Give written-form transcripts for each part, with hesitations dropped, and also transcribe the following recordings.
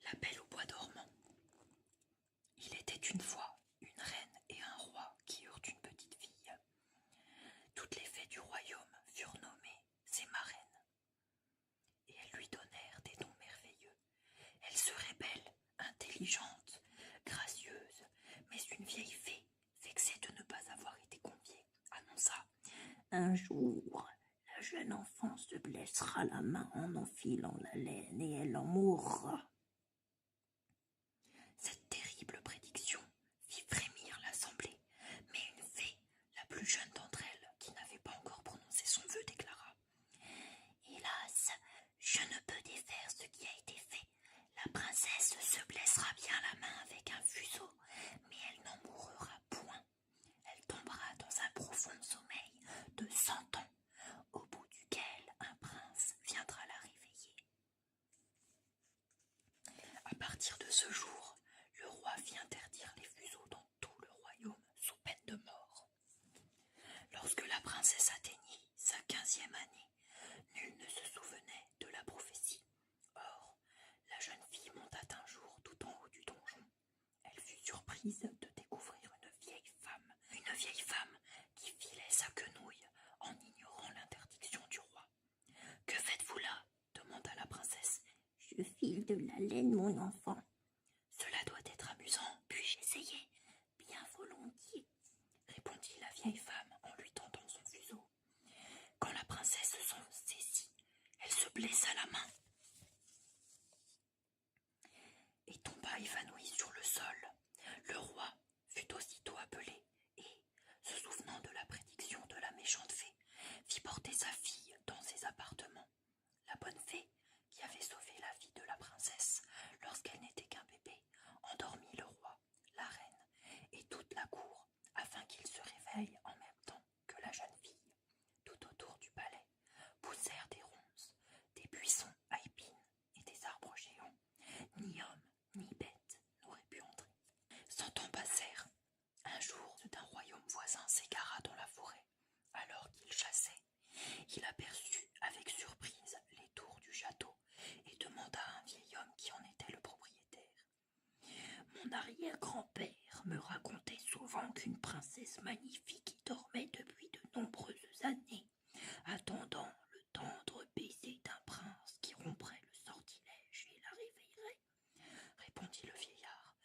La Belle au bois dormant. Il était une fois une reine et un roi qui eurent une petite fille. Toutes les fées du royaume furent nommées ses marraines, et elles lui donnèrent des dons merveilleux. Elle serait belle, intelligente, gracieuse, mais une vieille fée, vexée de ne pas avoir été conviée, annonça: un jour, la jeune enfant se blessera la main en enfilant la laine et elle en mourra. Cette terrible prédiction fit frémir l'assemblée, mais une fée, la plus jeune d'entre elles, qui n'avait pas encore prononcé son vœu, déclara: hélas, je ne peux défaire ce qui a été fait. La princesse se blessera bien la main avec un fuseau, mais elle n'en mourra point. Elle tombera dans un profond sommeil de 100 ans, au bout duquel un prince viendra la réveiller. À partir de ce jour, le roi fit interdire les fuseaux dans tout le royaume sous peine de mort. Lorsque la princesse atteignit sa 15e année, nul ne se souvenait de la prophétie. Or, la jeune fille monta un jour tout en haut du donjon. Elle fut surprise de découvrir une vieille femme qui filait sa quenouille en ignorant l'interdiction du roi. « Que faites-vous là ?» demanda la princesse. « Je file de la laine, mon enfant. »« Cela doit être amusant, puis-je essayer ?»« Bien volontiers, » répondit la vieille femme en lui tendant son fuseau. Quand la princesse s'en saisit, elle se blessa la main et tomba évanouie sur le sol. Le roi fut aussitôt appelé et, se souvenant de la prédiction de la méchante fée, fit porter sa fille dans ses appartements. La bonne fée, qui avait sauvé la vie de la princesse lorsqu'elle n'était qu'un bébé, endormit le roi, la reine et toute la cour afin qu'ils se réveillent en même temps que la jeune fille. Tout autour du palais poussèrent des ronces, des buissons à épines et des arbres géants. Ni homme ni bête n'aurait pu entrer. 100 ans passèrent. Un jour, d'un royaume voisin s'égara dans la forêt. Alors qu'il chassait, il aperçut avec surprise les tours du château et demanda à un vieil homme qui en était le propriétaire. « Mon arrière-grand-père me racontait souvent qu'une princesse magnifique y dormait depuis de nombreuses années, attendant le tendre baiser d'un prince qui romprait le sortilège et la réveillerait. » Répondit le vieillard.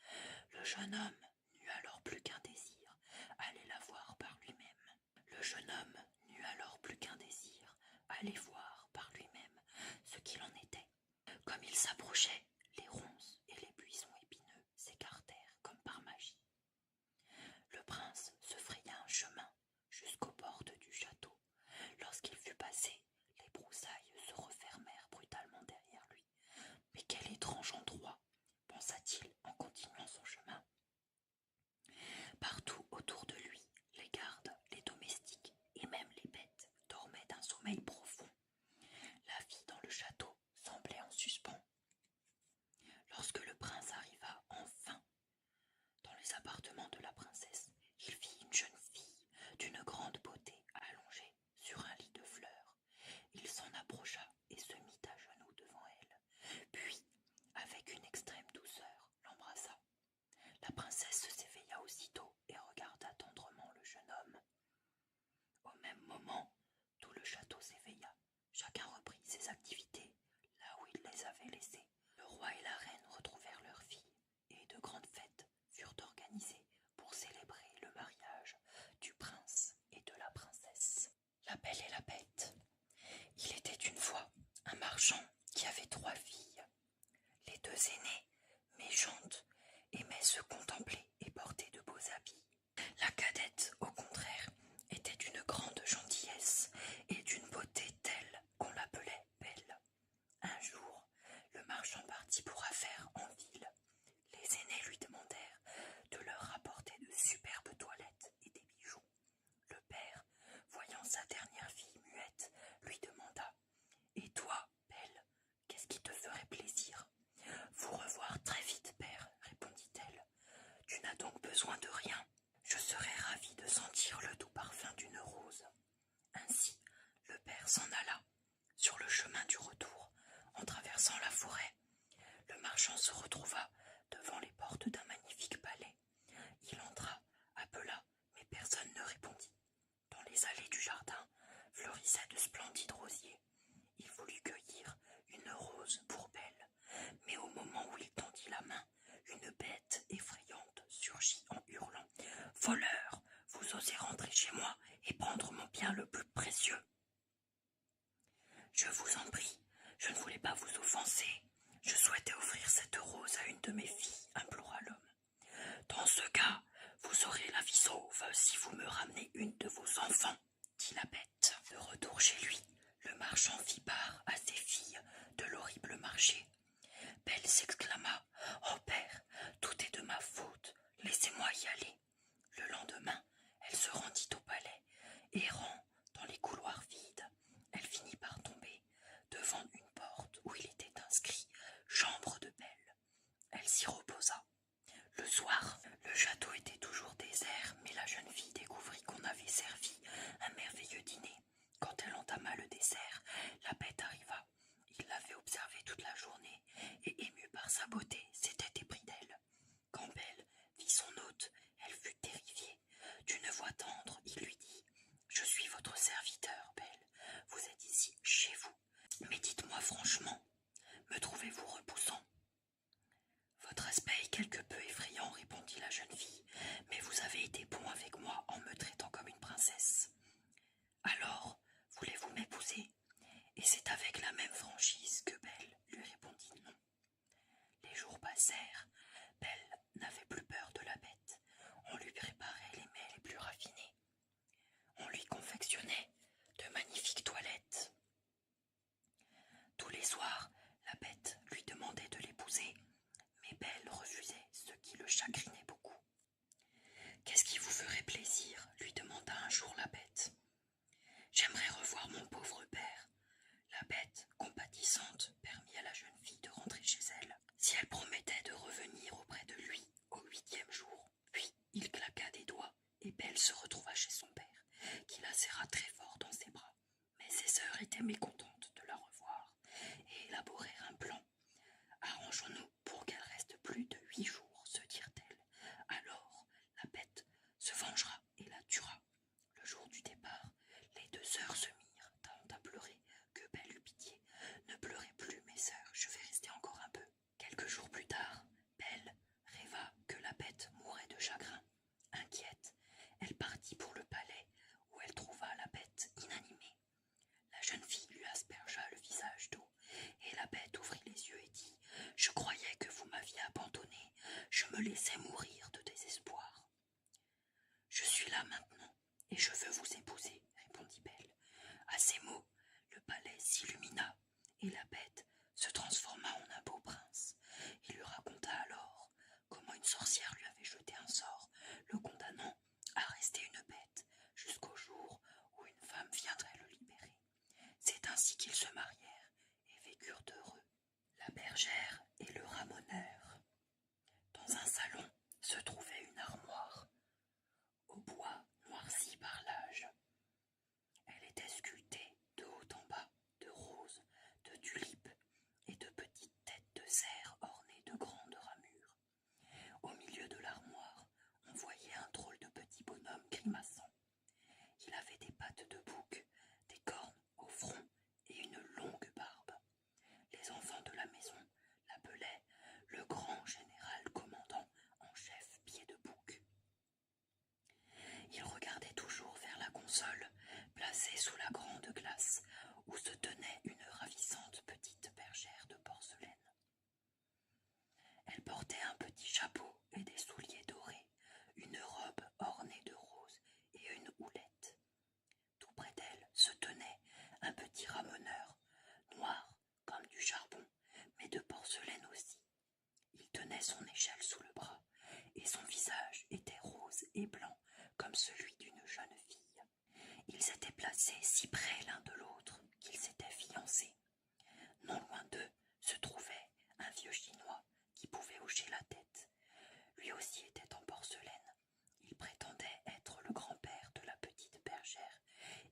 Le jeune homme n'eut alors plus qu'un désir, aller la voir par lui-même. Le jeune homme n'eut alors plus qu'un désir, aller voir par lui-même ce qu'il en était. Comme il s'approchait, les ronces et les buissons épineux s'écartèrent comme par magie. Le prince se fraya un chemin jusqu'aux portes du château. Lorsqu'il fut passé, les broussailles se refermèrent brutalement derrière lui. « Mais quel étrange endroit !» pensa-t-il en continuant son chemin. Partout autour de lui, les gardes, les domestiques et même les bêtes dormaient d'un sommeil profond. La vie dans le château semblait en suspens. Lorsque le prince arriva enfin dans les appartements de la princesse, il vit une jeune fille d'une grande beauté allongée sur un lit de fleurs. Il s'en approcha et se mit à genoux devant elle. Puis, avec une extrême douceur, l'embrassa. La princesse s'éveilla aussitôt et regarda tendrement le jeune homme. Au même moment, tout le château s'éveilla. Chacun reprit ses activités là où il les avait laissées. Le roi et la reine retrouvèrent leur fille et de grandes fêtes furent organisées pour célébrer le mariage du prince et de la princesse. La Belle et la Bête. Il était une fois un marchand qui avait 3 filles. Les 2 aînées, méchantes, aimaient se contempler et porter de beaux habits. La cadette, au contraire, était d'une grande gentillesse et d'une beauté telle qu'on l'appelait Belle. Un jour, le marchand partit pour affaires en ville. Les aînés lui demandèrent de leur rapporter de superbes toilettes et des bijoux. Le père, voyant sa dernière fille muette, lui demanda « Et toi, Belle, qu'est-ce qui te ferait plaisir ?»« Vous revoir très vite, père, répondit-elle. Tu n'as donc besoin château était toujours désert, mais la jeune fille découvrit qu'on avait servi un merveilleux dîner. Quand elle entama le dessert, la bête arriva. Il l'avait observée toute la journée, et émue par sa beauté, s'était épris d'elle. Quand Belle vit son hôte, elle fut terrifiée. D'une voix tendre, il lui dit « Je suis votre serviteur, Belle. Vous êtes ici, chez vous. Mais dites-moi franchement, me trouvez-vous repoussant ?» « Votre aspect est quelque peu effrayant, répondit la jeune fille, mais vous avez été bon avec moi en me traitant comme une princesse. Alors, voulez-vous m'épouser ? Et c'est avec la même franchise que Belle lui répondit non. Les jours passèrent. Belle n'avait plus peur de la bête. On lui préparait les mets les plus raffinés. On lui confectionnait de magnifiques toilettes. Tous les soirs, la bête lui demandait de l'épouser, mais Belle refusait, ce qui le chagrinait beaucoup. « Qu'est-ce qui vous ferait plaisir ?» lui demanda un jour la bête. « J'aimerais revoir mon pauvre père. » La bête, compatissante, permit à la jeune fille de rentrer chez elle, si elle promettait de revenir auprès de lui au 8e jour. Puis il claqua des doigts, et Belle se retrouva chez son père, qui la serra très fort dans ses bras. Mais ses sœurs étaient mécontentes de la revoir, et élaborèrent un plan. « Arrangeons-nous pour qu'elle reste plus de 8 jours, se dirent-elles. Alors la bête se vengera et la tuera. » Le jour du départ, les 2 sœurs se mirent tant à pleurer que Belle eut pitié. « Ne pleurez plus, mes sœurs, je vais rester encore un peu. » Quelques jours plus tard, Belle rêva que la bête mourait de chagrin. Inquiète, elle partit pour le palais, où elle trouva la bête inanimée. La jeune fille lui aspergea le visage d'eau, et la bête ouvrit les yeux et dit « Je croyais que vous m'aviez abandonnée, je me laissais mourir de désespoir. »« Je suis là maintenant, et je veux vous épouser, » répondit Belle. À ces mots, le palais s'illumina, et la bête se transforma en un beau prince. Il lui raconta alors comment une sorcière lui avait jeté un sort, le condamnant à rester une bête jusqu'au jour où une femme viendrait le libérer. C'est ainsi qu'ils se marièrent et vécurent heureux. La bergère et le ramoneur. Dans un salon se trouvait une armoire, au bois noirci par l'âge. Elle était sculptée de haut en bas de roses, de tulipes et de petites têtes de cerf ornées de grandes ramures. Au milieu de l'armoire, on voyait un drôle de petit bonhomme grimaçant. Il avait des pattes de bouc, des cornes au front et une longue barbe. Les enfants de la maison l'appelaient le grand général commandant en chef Pied de Bouc. Il regardait toujours vers la console, placée sous la grande glace, où se tenait une ravissante petite bergère de porcelaine. Elle portait un petit chapeau et des souliers dorés, une robe ornée de roses et une houlette. Tout près d'elle se tenait un petit ramoneur, noir comme du charbon, mais de porcelaine aussi. Il tenait son échelle sous le bras, et son visage était rose et blanc comme celui d'une jeune fille. Ils étaient placés si près l'un de l'autre qu'ils s'étaient fiancés. Non loin d'eux se trouvait un vieux Chinois qui pouvait hocher la tête. Lui aussi était en porcelaine. Il prétendait être le grand-père de la petite bergère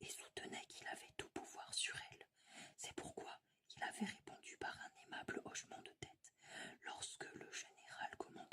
et soutenait qu'il avait tout pouvoir sur elle. C'est pourquoi il avait répondu par un aimable hochement de tête lorsque le général commandant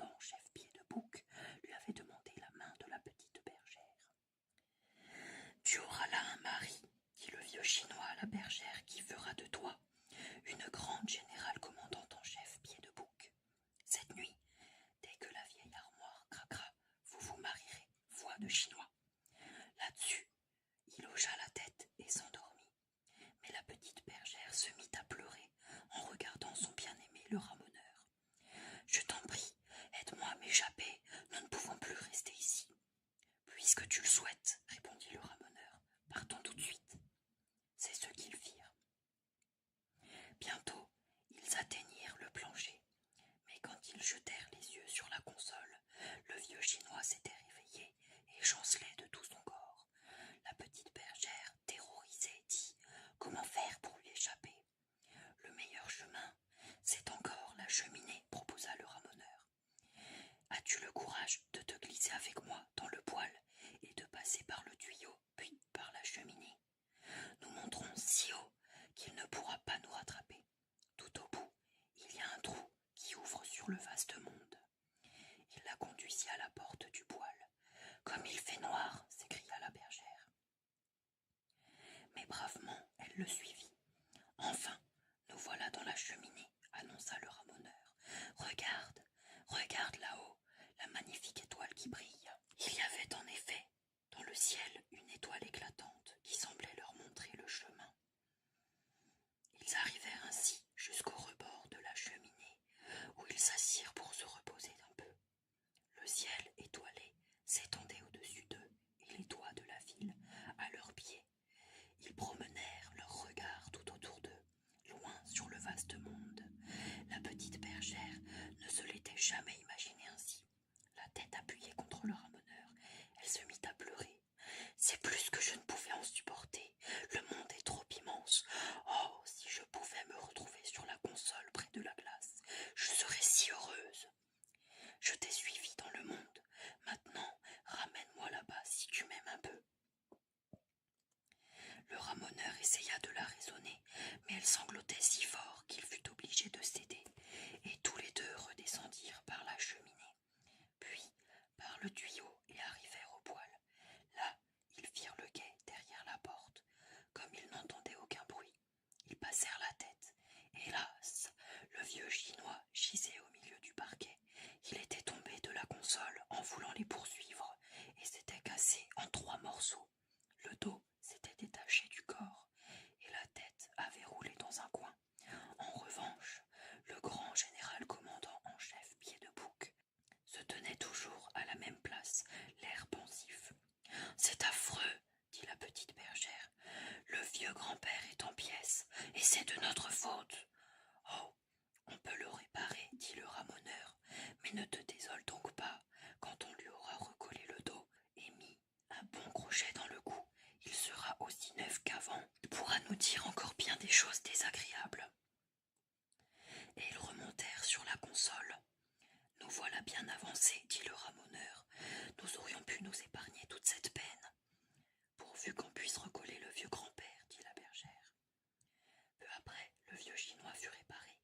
qui brille. Il y avait en effet dans le ciel une étoile éclatante qui semblait leur montrer le chemin. Ils arrivèrent ainsi jusqu'au rebord de la cheminée, où ils s'assirent pour se reposer un peu. Le ciel étoilé s'étendait au-dessus d'eux et les toits de la ville à leurs pieds. Ils promenèrent leurs regards tout autour d'eux, loin sur le vaste monde. La petite bergère ne se l'était jamais imaginé ainsi. La tête appuyée contre le ramoneur, elle se mit à pleurer. C'est plus que je ne pouvais en supporter. Le monde est trop immense. Oh, si je pouvais me retrouver sur la console près de la glace, je serais si heureuse. Je t'ai suivi dans le monde. Maintenant, ramène-moi là-bas si tu m'aimes un peu. Le ramoneur essaya de la raisonner, mais elle sanglotait si fort qu'il fut obligé de céder, et tous les deux redescendirent par la cheminée, puis par le tuyau et arrivèrent au poêle. Là, ils firent le guet derrière la porte. Comme ils n'entendaient aucun bruit, ils passèrent la tête. Hélas, le vieux chinois gisait au milieu du parquet. Il était tombé de la console en voulant les poursuivre et s'était cassé en 3 morceaux. Le dos s'était détaché du corps et la tête avait roulé dans un coin. En revanche, le grand général commandant en chef Pied-de-Bouc se tenait toujours à la même place, l'air pensif. « C'est affreux, dit la petite bergère. Le vieux grand-père est en pièces et c'est de notre faute. Oh, on peut le réparer, dit le ramoneur, mais ne te désole donc pas. Quand on lui aura recollé le dos et mis un bon crochet dans le cou, il sera aussi neuf qu'avant. Il pourra nous dire encore bien des choses désagréables. » Et ils remontèrent sur la console. « Nous voilà bien avancés, dit le ramoneur. Nous aurions pu nous épargner toute cette peine. Pourvu qu'on puisse recoller le vieux grand-père, dit la bergère. » Peu après, le vieux chinois fut réparé,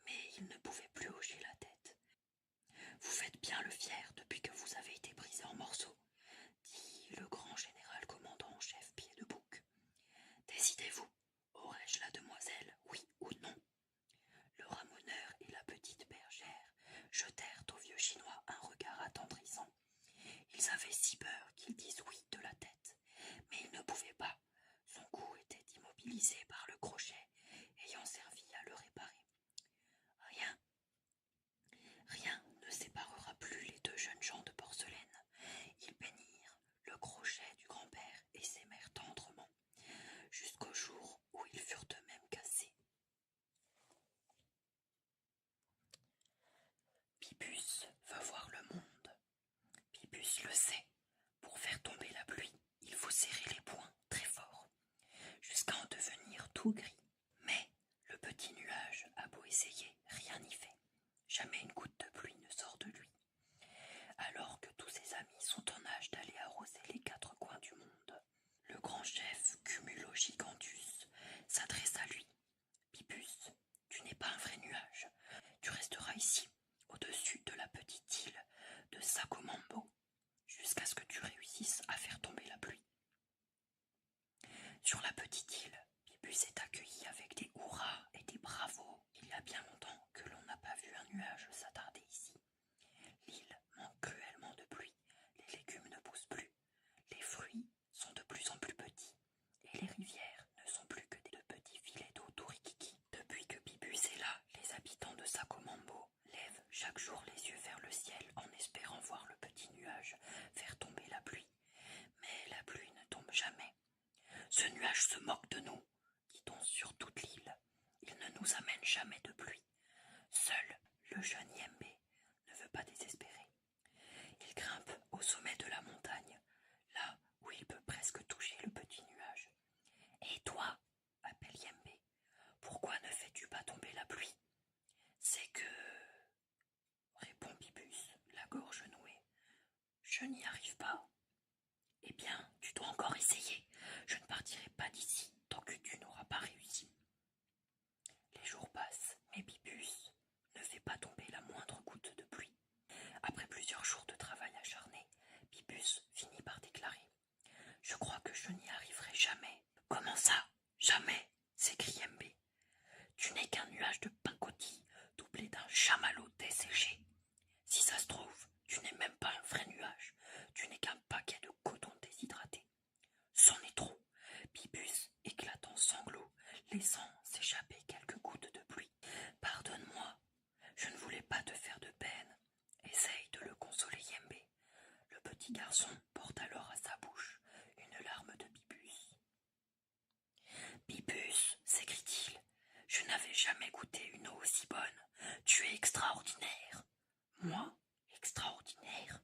mais il ne pouvait plus hocher la tête. « Vous faites bien le fier depuis que vous avez été brisé en morceaux, dit le grand général commandant en chef Pied-de-Bouc. Décidez-vous, aurais-je la demoiselle, oui ou non? Le ramoneur et la petite bergère jetèrent au vieux chinois un regard attendrissant. Ils avaient si peur qu'ils disent oui de la tête, mais ils ne pouvaient pas. Son cou était immobilisé par le crochet, ayant servi à le réparer. Rien ne séparera plus les deux jeunes gens de porcelaine. Ils peignirent le crochet du grand-père et s'aimèrent tendrement, jusqu'au jour où ils furent eux-mêmes cassés. Pipus veut voir le monde. Pipus le sait. Pour faire tomber la pluie, il faut serrer les poings très fort, jusqu'à en devenir tout gris. Mais le petit nuage a beau essayer, rien n'y fait. Jamais une goutte de pluie ne sort de lui. Alors que tous ses amis sont en âge d'aller arroser les 4 coins du monde, le grand chef Cumulogigantus s'adresse à lui. Pipus, tu n'es pas un vrai nuage. Tu resteras ici, au-dessus de la petite île de Sacomambo, jusqu'à ce que tu réussisses à faire tomber la pluie. Sur la petite île, Pipus est accueilli avec des hurrahs et des bravos. Il y a bien longtemps que l'on n'a pas vu un nuage s'attarder ici. L'île manque cruellement de pluie, les légumes ne poussent plus, les fruits sont de plus en plus petits, et les rivières ne sont plus que de petits filets d'eau tout rikiki. Depuis que Pipus est là, les habitants de Sacomambo lèvent chaque jour les yeux vers le ciel en espérant voir le petit nuage faire tomber la pluie. Mais la pluie ne tombe jamais. Ce nuage se moque de nous, dit-on sur toute l'île. Il ne nous amène jamais de pluie. Seul le jeune Yembé ne veut pas désespérer. Il grimpe au sommet de la montagne, là où il peut presque toucher le petit nuage. « Et toi ?» appelle Yembé. « Pourquoi ne fais-tu pas tomber la pluie ?»« C'est que... » répond Pipus, la gorge nouée. « Je n'y arrive pas. » « Eh bien, tu dois encore essayer. Je ne partirai pas d'ici tant que tu n'auras pas réussi. » Les jours passent, mais Pipus ne fait pas tomber la moindre goutte de pluie. Après plusieurs jours de travail acharné, Pipus finit par déclarer « Je crois que je n'y arriverai jamais. »« Comment ça, jamais ?» s'écrie Yembé. « Tu n'es qu'un nuage de pacotille doublé d'un chamallow desséché. Si ça se trouve, tu n'es même pas un vrai nuage. » petit garçon porte alors à sa bouche une larme de Bibus. Bibus, s'écrie-t-il, je n'avais jamais goûté une eau aussi bonne. Tu es extraordinaire. Moi, extraordinaire?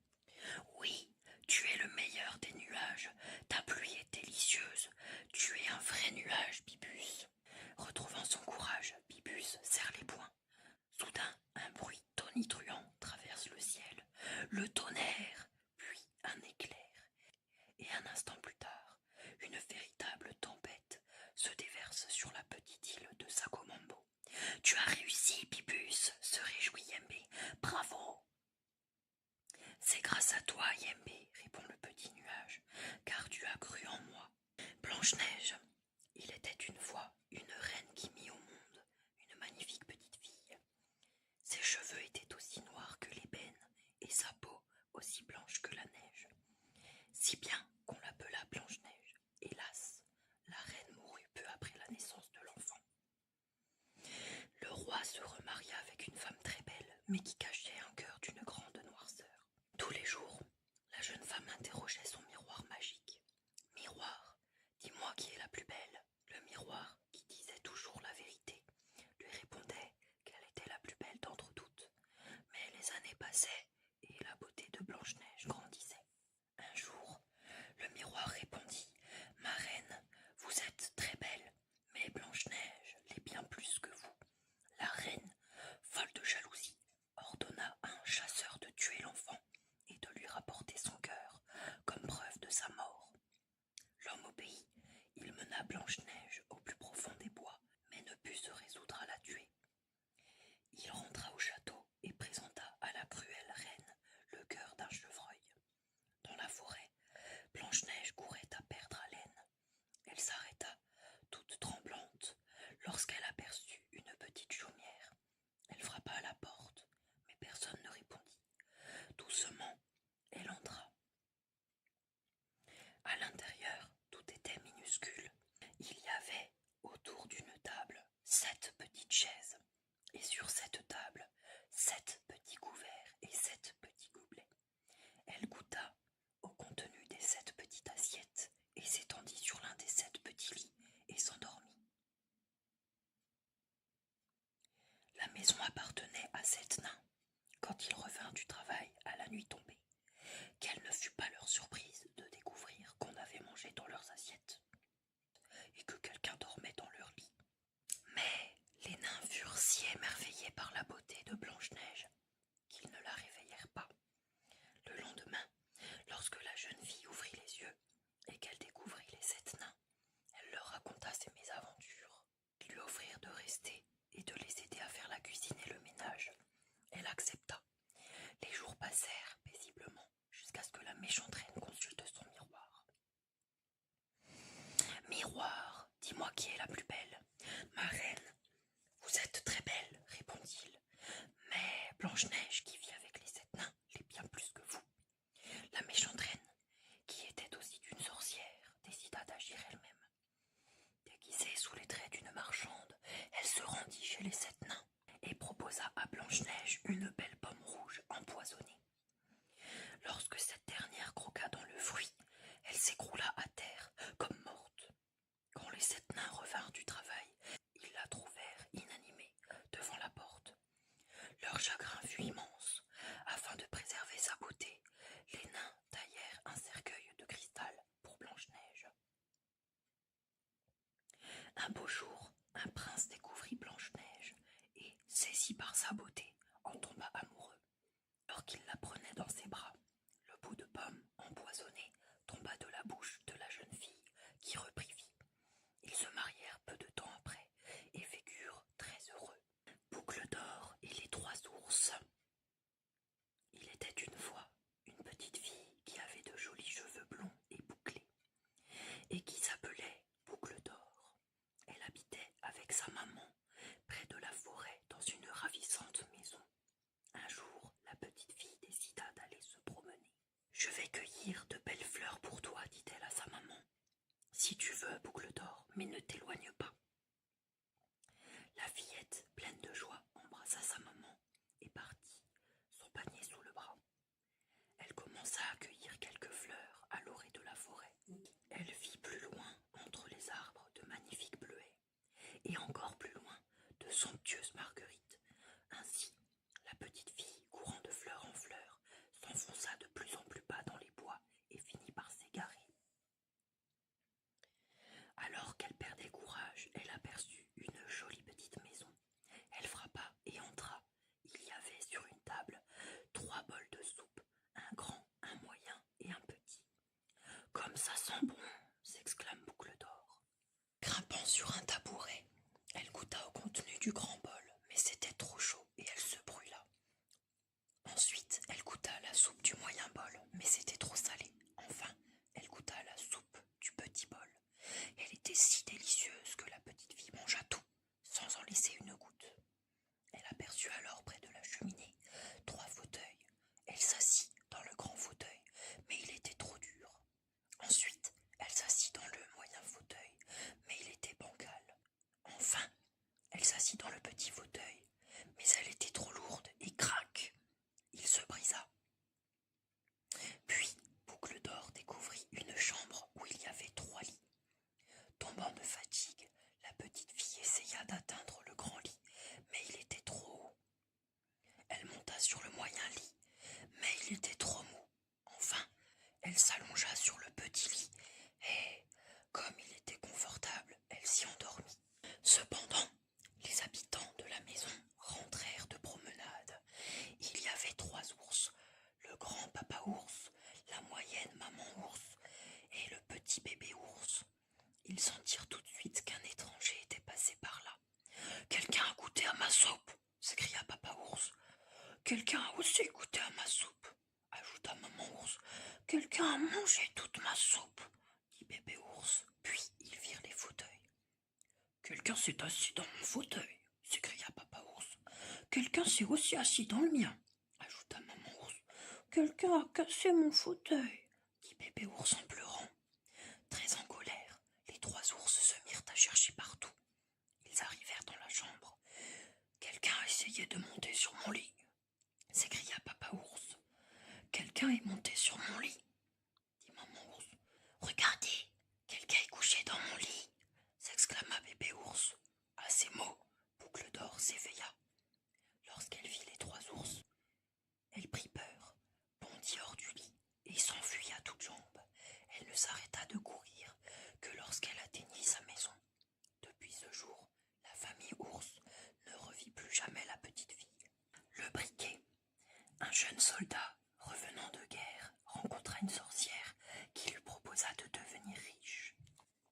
Oui, tu es le meilleur des nuages. Ta pluie est délicieuse. Tu es un vrai nuage, Bibus. Retrouvant son courage, Bibus serre les poings. Soudain, un bruit tonitruant traverse le ciel. Le tonnerre, puis un éclair. Et un instant plus tard, une véritable tempête se déverse sur la petite île de Sakomambo. Tu as réussi, Bibus, se réjouit Yembe. Bravo! C'est grâce à toi, Yembe, répond le petit nuage, car tu as cru en moi. Blanche-Neige, il était une fois une reine qui mit au monde une magnifique petite fille. Ses cheveux étaient aussi noirs que l'ébène et sa peau aussi blanche que la neige. Si bien qu'on l'appela Blanche-Neige. Hélas, la reine mourut peu après la naissance de l'enfant. Le roi se remaria avec une femme très belle, mais qui cachait un cœur d'une grande noirceur. Tous les jours, la jeune femme interrogeait son miroir magique. Miroir, dis-moi qui est la plus belle. Le miroir, qui disait toujours la vérité, lui répondait qu'elle était la plus belle d'entre toutes. Mais les années passaient et la beauté de Blanche-Neige grandissait. Un jour, le miroir répondit « Ma reine, vous êtes très belle, mais Blanche-Neige l'est bien plus que vous. » La reine, folle de jalousie, ordonna à un chasseur de tuer l'enfant et de lui rapporter son cœur comme preuve de sa mort. L'homme obéit. Il mena Blanche-Neige au plus profond des bois, mais ne put se résoudre à la tuer. Il rentra au château et présenta à la cruelle reine le cœur d'un chevreuil. Dans la forêt, Blanche-Neige courait à perdre haleine. Elle s'arrêta, toute tremblante, lorsqu'elle aperçut une petite chaumière. Elle frappa à la porte, mais personne ne répondit. Doucement, elle entra. À l'intérieur, tout était minuscule. Il y avait, autour d'une table, 7 petites chaises, et sur cette table, 7 petits couverts et 7 petits gobelets. Elle goûta au contenu des 7 petites assiettes et s'étendit sur l'un des 7 petits lits et s'endormit. La maison appartenait à 7 nains. Quand ils revinrent du travail à la nuit tombée, quelle ne fut pas leur surprise de découvrir qu'on avait mangé dans leurs assiettes et que quelqu'un dormait dans leur lit. Mais les nains furent si émerveillés par la beauté de Blanche-Neige qu'ils ne la réveillèrent pas. Le lendemain, lorsque la jeune fille ouvrit les yeux et qu'elle découvrit les 7 nains, elle leur raconta ses mésaventures. Ils lui offrirent de rester et de les aider à faire la cuisine et le ménage. Elle accepta. Les jours passèrent paisiblement jusqu'à ce que la méchante reine consulte son miroir. « Miroir, dis-moi qui est la plus belle. »« Ma reine, vous êtes très belle, répondit-il. Mais Blanche-Neige, qui vit avec les 7 nains, l'est bien plus que vous. » La méchante reine, qui était aussi une sorcière, décida d'agir elle-même. Déguisée sous les traits d'une marchande, elle se rendit chez les 7 nains et proposa à Blanche-Neige une belle pomme rouge empoisonnée. Lorsque cette dernière croqua dans le fruit, elle s'écroula à terre comme morte. Quand les 7 nains revinrent du travail, ils la trouvèrent inanimée devant la porte. Leur chagrin fut immense. Afin de préserver sa beauté, les nains taillèrent un cercueil de cristal pour Blanche-Neige. Un beau jour, un prince découvrit Blanche-Neige et, saisi par sa beauté, en tomba amoureux. Alors qu'il la prenait dans ses bras, le bout de pomme empoisonné tomba de la bouche de la jeune fille qui reprit vie. Ils se marièrent peu de temps après et vécurent très heureux. Boucle d'or et les 3 ours. Il était une fois une petite fille qui avait de jolis cheveux blonds et bouclés et qui s'appelait Boucle d'or. Elle habitait avec sa maman près de la forêt dans une ravissante maison. Un jour, la petite fille décida d'aller se promener. « Je vais cueillir de belles fleurs pour toi, dit-elle à sa ça sent bon, s'exclame Boucle d'Or. Grimpant sur un tabouret, elle goûta au contenu du grand bol, mais c'était trop chaud et elle se brûla. Ensuite, elle goûta à la soupe du moyen bol, mais c'était trop salé. Enfin, elle goûta à la soupe du petit bol. Elle était si délicieuse que la petite fille mangea tout, sans en laisser une goutte. Elle aperçut alors près de la cheminée 3 fauteuils. Elle s'assit dans le grand fauteuil, mais il était trop dur. Ensuite, elle s'assit dans le moyen fauteuil, mais il était bancal. Enfin, elle s'assit dans le petit fauteuil, mais elle était trop lourde et crac, il se brisa. Puis, Boucle d'Or découvrit une chambre où il y avait 3 lits. Tombant de fatigue, la petite fille essaya d'atteindre le grand lit, mais il était trop haut. Elle monta sur le moyen lit, mais il était trop mou. Enfin, elle s'allongea sur le petit lit, et, comme il était confortable, elle s'y endormit. Cependant, les habitants de la maison rentrèrent de promenade. Il y avait 3 ours, le grand papa ours, la moyenne maman ours et le petit bébé ours. Ils sentirent tout de suite qu'un étranger était passé par là. « Quelqu'un a goûté à ma soupe !» s'écria papa ours. « Quelqu'un a aussi goûté à ma soupe !» ajouta maman ours. « Quelqu'un a mangé toute ma soupe !» dit bébé ours. Puis ils virent les fauteuils. « Quelqu'un s'est assis dans mon fauteuil !» s'écria papa ours. « Quelqu'un s'est aussi assis dans le mien !» ajouta maman ours. « Quelqu'un a cassé mon fauteuil !» dit bébé ours en pleurant. Très en colère, les 3 ours se mirent à chercher partout. Ils arrivèrent dans la chambre. « Quelqu'un a essayé de monter sur mon lit !» s'écria papa ours. « Quelqu'un est monté sur mon lit !» dit maman ours. « Regardez, quelqu'un est couché dans mon lit !» s'exclama bébé ours. À ces mots, Boucle d'Or s'éveilla. Lorsqu'elle vit les 3 ours, elle prit peur, bondit hors du lit et s'enfuit à toutes jambes. Elle ne s'arrêta de courir que lorsqu'elle atteignit sa maison. Depuis ce jour, la famille ours ne revit plus jamais la petite fille. Le briquet. Un jeune soldat, revenant de guerre, rencontra une sorcière qui lui proposa de devenir riche.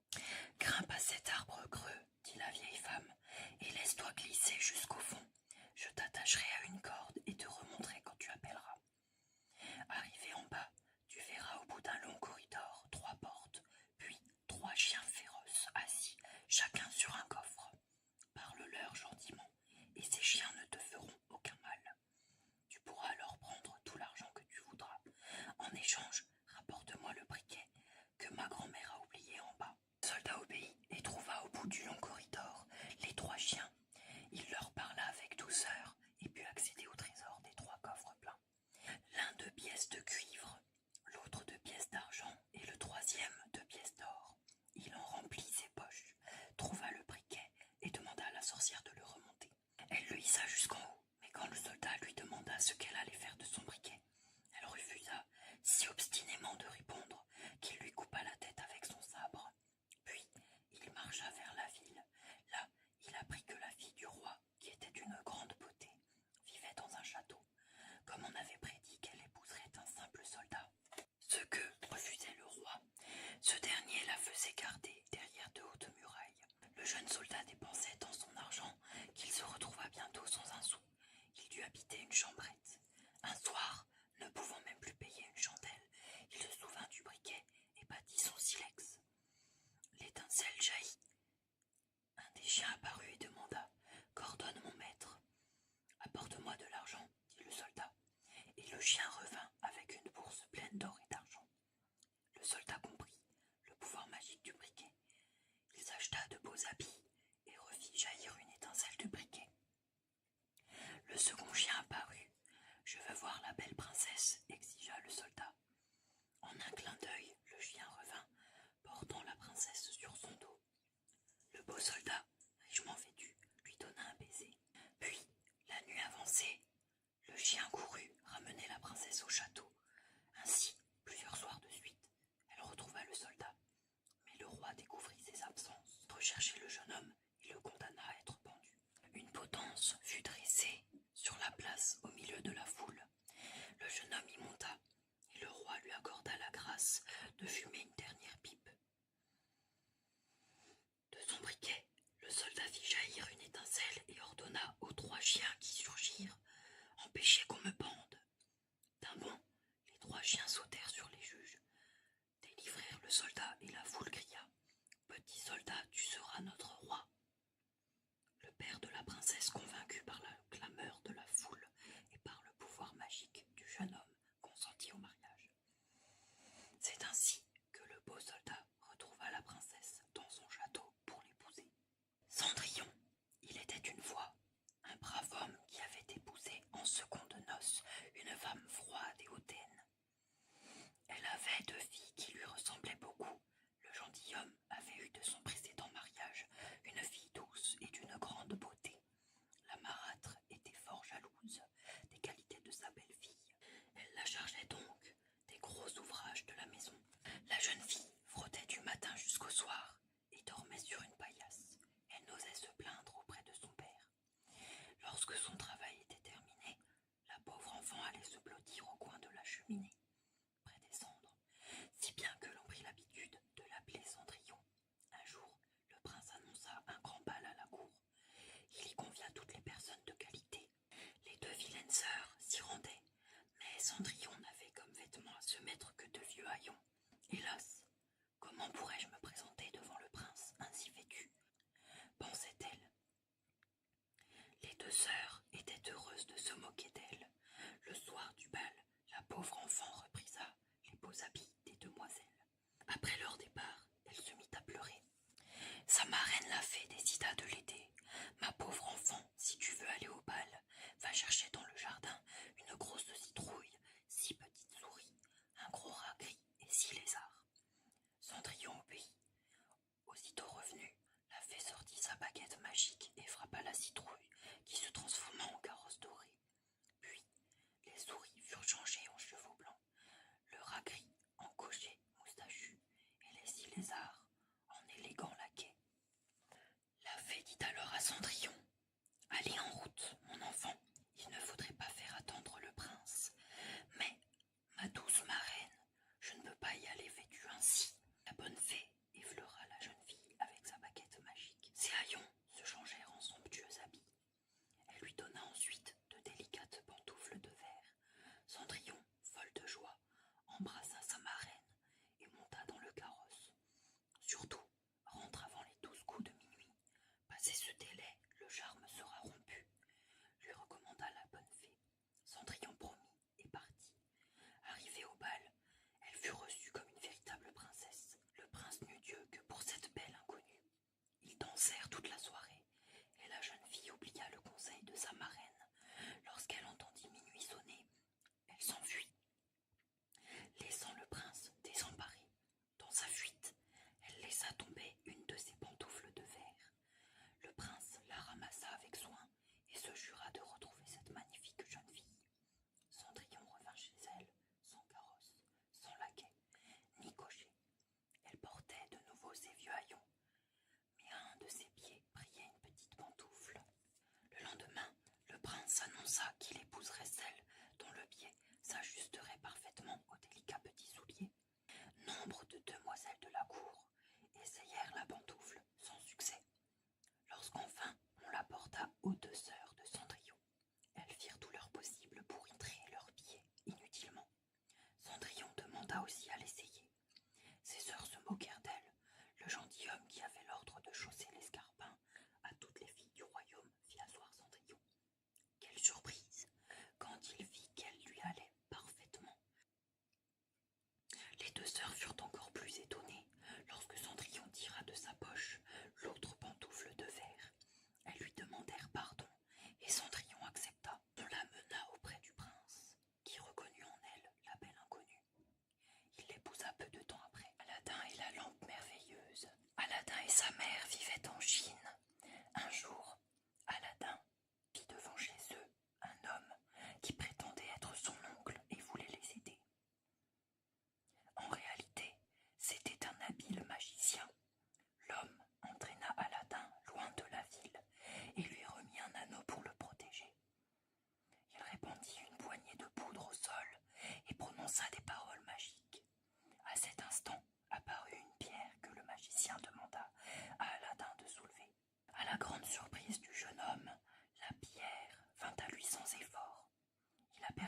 « Grimpe à cet arbre creux, dit la vieille femme, et laisse-toi glisser jusqu'au fond. Je t'attacherai à une corde et te remonterai quand tu appelleras. Arrivé en bas, tu verras au bout d'un long corridor 3 portes, puis 3 chiens féroces assis, chacun sur un coffre. Parle-leur gentiment, et ces chiens ne te feront aucun mal. Tu pourras leur prendre tout l'argent que tu voudras. En échange, rapporte-moi le briquet que ma grand-mère a oublié en bas. » Le soldat obéit et trouva au bout du long corridor les 3 chiens. Il leur parla avec douceur et put accéder au trésor des 3 coffres pleins. L'un de pièces de cuivre, l'autre de pièces d'argent et le 3e de pièces d'or. Il en remplit ses poches, trouva le briquet et demanda à la sorcière de le remonter. Elle le hissa jusqu'en haut, mais quand le soldat lui demanda ce qu'elle allait faire de son briquet, elle refusa si obstinément de répondre qu'il lui coupa la tête avec son sabre. Puis il marcha vers la ville. Là, il apprit que la fille du roi, qui était d'une grande beauté, vivait dans un château, comme on avait prédit qu'elle épouserait un simple soldat. Ce que refusait le roi, ce dernier la faisait garder derrière de hautes murailles. Le jeune soldat dépensait tant son argent qu'il se retrouva bientôt sans un sou. Il dut habiter une chambrette. Un soir, ne pouvant même plus payer une chandelle, il se souvint du briquet et bâtit son silex. L'étincelle jaillit. Un des chiens apparut et demanda « Qu'ordonne mon maître ?»« Apporte-moi de l'argent, dit le soldat. » Et le chien revint avec une bourse pleine d'or et d'argent. Le soldat comprit le pouvoir magique du briquet. Il s'acheta de beaux habits et refit jaillir une étincelle de briquet. Le second chien apparut. « Je veux voir la belle princesse, exigea le soldat. En un clin d'œil, le chien revint, portant la princesse sur son dos. Le beau soldat, richement vêtu, lui donna un baiser. Puis, la nuit avancée, le chien courut ramener la princesse au château. Ainsi, plusieurs soirs de suite, elle retrouva le soldat. Mais le roi découvrit ses absences. Rechercher le jeune homme, il le condamna à être pendu. Une potence fut dressée sur la place au milieu de la foule. Le jeune homme y monta, et le roi lui accorda la grâce de fumer une dernière ordonna aux 3 chiens qui surgirent: empêchez qu'on me pende. D'un bond, les 3 chiens sautèrent sur les juges, délivrèrent le soldat et la foule cria: petit soldat, tu seras notre roi. Le père de la princesse, convaincu par la clameur de la foule et par le pouvoir magique du jeune homme, consentit au mariage. C'est ainsi que le beau soldat retrouva la princesse dans son château pour l'épouser. Cendrillon, il était une fois,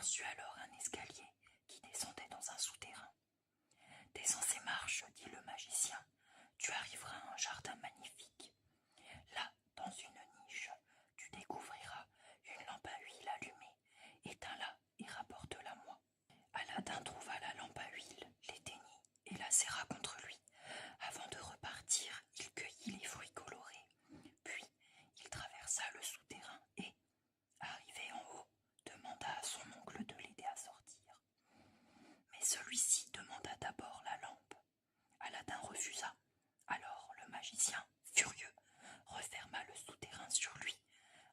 aperçut alors un escalier qui descendait dans un souterrain. Descends ces marches, dit le magicien, tu arriveras à un jardin magnifique. Là, dans une niche, tu découvriras une lampe à huile allumée. Éteins-la et rapporte-la-moi. Aladin trouva la lampe à huile, l'éteignit et la serra contre lui. Avant de repartir, il cueillit les fruits colorés. Puis, il traversa le souterrain et, arrivé en haut, demanda à son oncle de l'aider à sortir. Mais celui-ci demanda d'abord la lampe. Aladin refusa. Alors le magicien, furieux, referma le souterrain sur lui.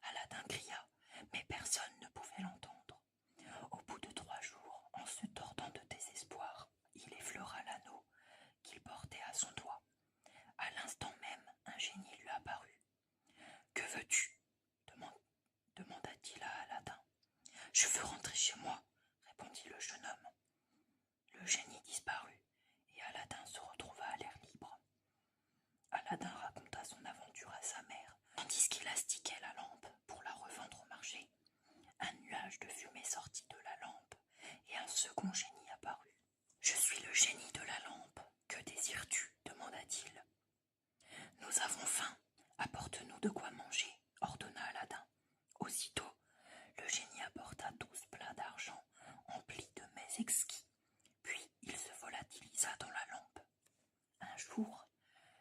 Aladin cria, mais personne ne pouvait l'entendre. Au bout de 3 jours, en se tordant de désespoir, il effleura l'anneau qu'il portait à son doigt. À l'instant même, un génie lui apparut. « Que veux-tu » demanda-t-il à Aladin. « Je veux rentrer chez moi » répondit le jeune homme. Le génie disparut et Aladin se retrouva à l'air libre. Aladin raconta son aventure à sa mère, tandis qu'il astiquait la lampe pour la revendre au marché. Un nuage de fumée sortit de la lampe et un second génie apparut. « Je suis le génie de la lampe. Que désires-tu » demanda-t-il. « Nous avons faim. Apporte-nous de quoi manger » ordonna Aladin. Aussitôt, le génie apporta 12 plats d'argent emplis de mets exquis. Puis il se volatilisa dans la lampe. Un jour,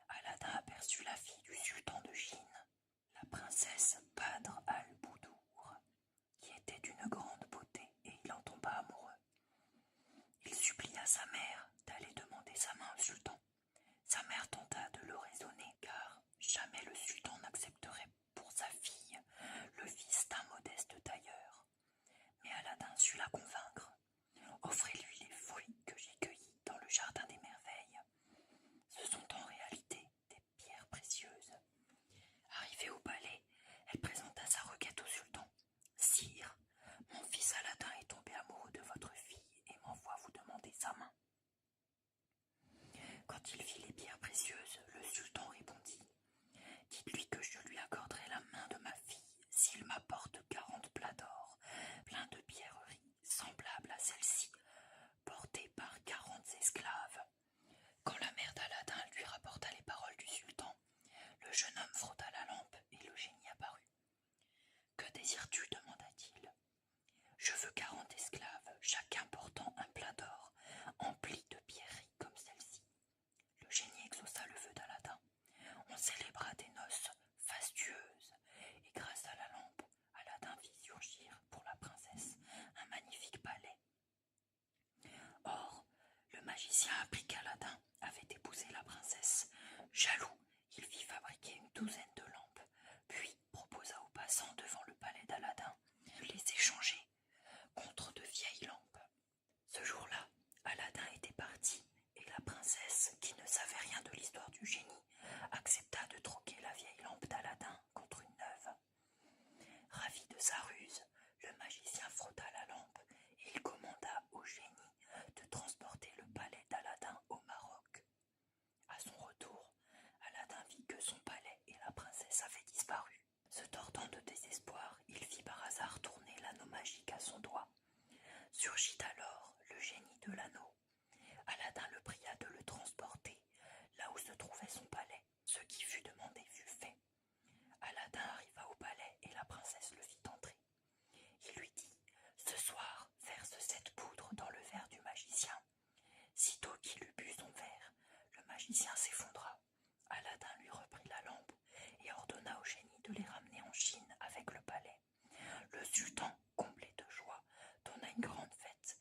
Aladin aperçut la fille du sultan de Chine, la princesse Badr al-Boudour, qui était d'une grande beauté, et il en tomba amoureux. Il supplia sa mère d'aller demander sa main au sultan. Sa mère tenta de le raisonner, car jamais le sultan n'accepterait pour sa fille le fils d'un modeste tailleur. Mais Aladin sut la convaincre. « Offrez-lui les fruits que j'ai cueillis dans le jardin des merveilles. Ce sont en réalité des pierres précieuses. » Arrivée au palais, elle présenta sa requête au sultan. « Sire, mon fils Aladin est tombé amoureux de votre fille et m'envoie vous demander sa main. » Quand il vit les pierres précieuses, le sultan répondit « Dites-lui que je lui accorderai la main de ma fille s'il m'apporte 40 plats d'or, pleins de pierreries semblables à celle-ci, portées par 40 esclaves. » Quand la mère d'Aladin lui rapporta les paroles du sultan, le jeune homme frotta la lampe et le génie apparut. « Que désires-tu » demanda-t-il. « Je veux 40 esclaves, chacun portant un plat d'or, empli de pierreries comme celle-ci. » Le génie exauça le vœu d'Aladin. On célébra des noces fastueuses, et grâce à la lampe, Aladin vit surgir pour la princesse un magnifique palais. Or, le magicien apprit qu'Aladin avait épousé la princesse. Jaloux, il fit fabriquer une 12aine de lampes, puis proposa aux passants devant le palais d'Aladin de les échanger contre de vieilles lampes. Ce jour-là, Aladin était parti, et la princesse, qui ne savait rien de l'histoire du génie, accepta de troquer la vieille lampe d'Aladin contre une neuve. Ravi de sa ruse, le magicien frotta la lampe et il commanda au génie de transporter le palais d'Aladin au Maroc. À son retour, Aladin vit que son palais et la princesse avaient disparu. Se tordant de désespoir, il fit par hasard tourner l'anneau magique à son doigt. Surgit alors le génie de l'anneau. Aladin le pria de le transporter là où se trouvait son palais. Ce qui fut demandé fut fait. Aladin arriva au palais et la princesse le fit entrer. Il lui dit « Ce soir, verse cette poudre dans le verre du magicien. » Sitôt qu'il eut bu son verre, le magicien s'effondra. Aladin lui reprit la lampe et ordonna au génie de les ramener en Chine avec le palais. Le sultan, comblé de joie, donna une grande fête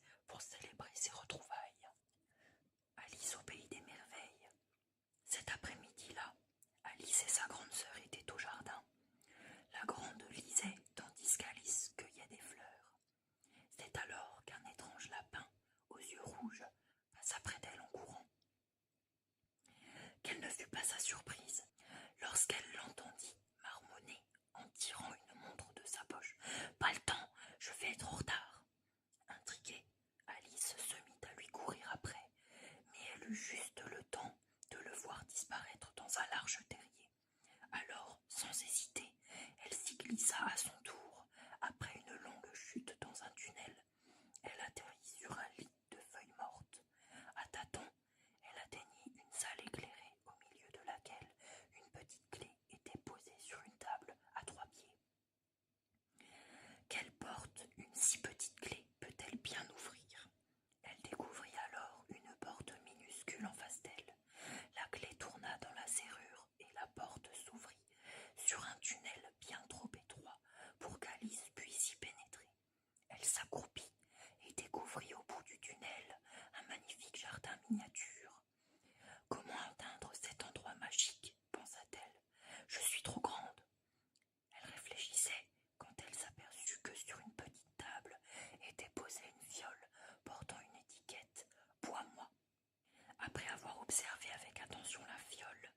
observé avec attention la fiole,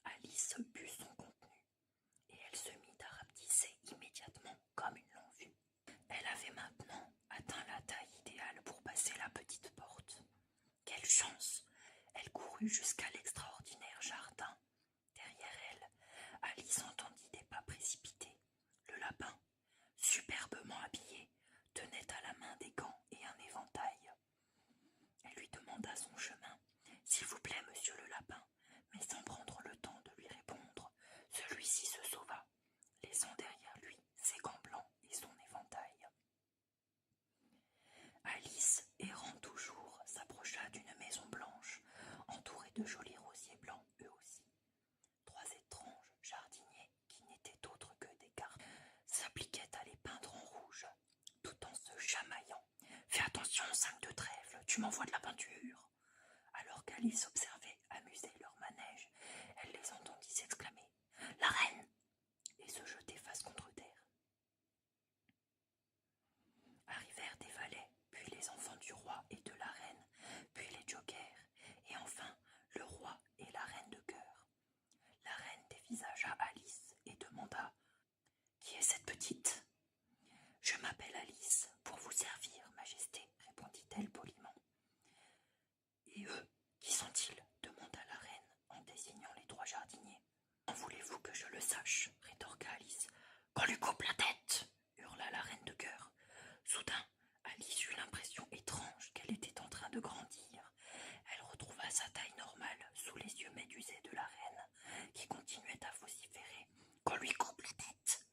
Alice but son contenu, et elle se mit à rapetisser immédiatement comme une longue-vue. Elle avait maintenant atteint la taille idéale pour passer la petite porte. Quelle chance! Elle courut jusqu'à l'extraordinaire jardin. Derrière elle, Alice entendit des pas précipités. Le lapin, superbement habillé, tenait à la main des gants et un éventail. Elle lui demanda son chemin. « S'il vous plaît, monsieur le lapin », mais sans prendre le temps de lui répondre, celui-ci se sauva, laissant derrière lui ses gants blancs et son éventail. Alice, errant toujours, s'approcha d'une maison blanche, entourée de jolis rosiers blancs eux aussi. Trois étranges jardiniers, qui n'étaient autres que des gardes, s'appliquaient à les peindre en rouge, tout en se chamaillant. « Fais attention, 5 de trèfle, tu m'envoies de la peinture !» Alors qu'Alice observait amuser leur manège, elle les entendit s'exclamer « La reine !» et se jeter face contre terre. Arrivèrent des valets, puis les enfants du roi et de la reine, puis les jokers, et enfin le roi et la reine de cœur. La reine dévisagea Alice et demanda « Qui est cette petite ?»« Je m'appelle Alice, pour vous servir, Majesté, » répondit-elle poliment. « Et eux, qui sont-ils » demanda la reine en désignant les 3 jardiniers. « En voulez-vous que je le sache ?» rétorqua Alice. « Qu'on lui coupe la tête !» hurla la reine de cœur. Soudain, Alice eut l'impression étrange qu'elle était en train de grandir. Elle retrouva sa taille normale sous les yeux médusés de la reine, qui continuait à vociférer. « Qu'on lui coupe la tête !»«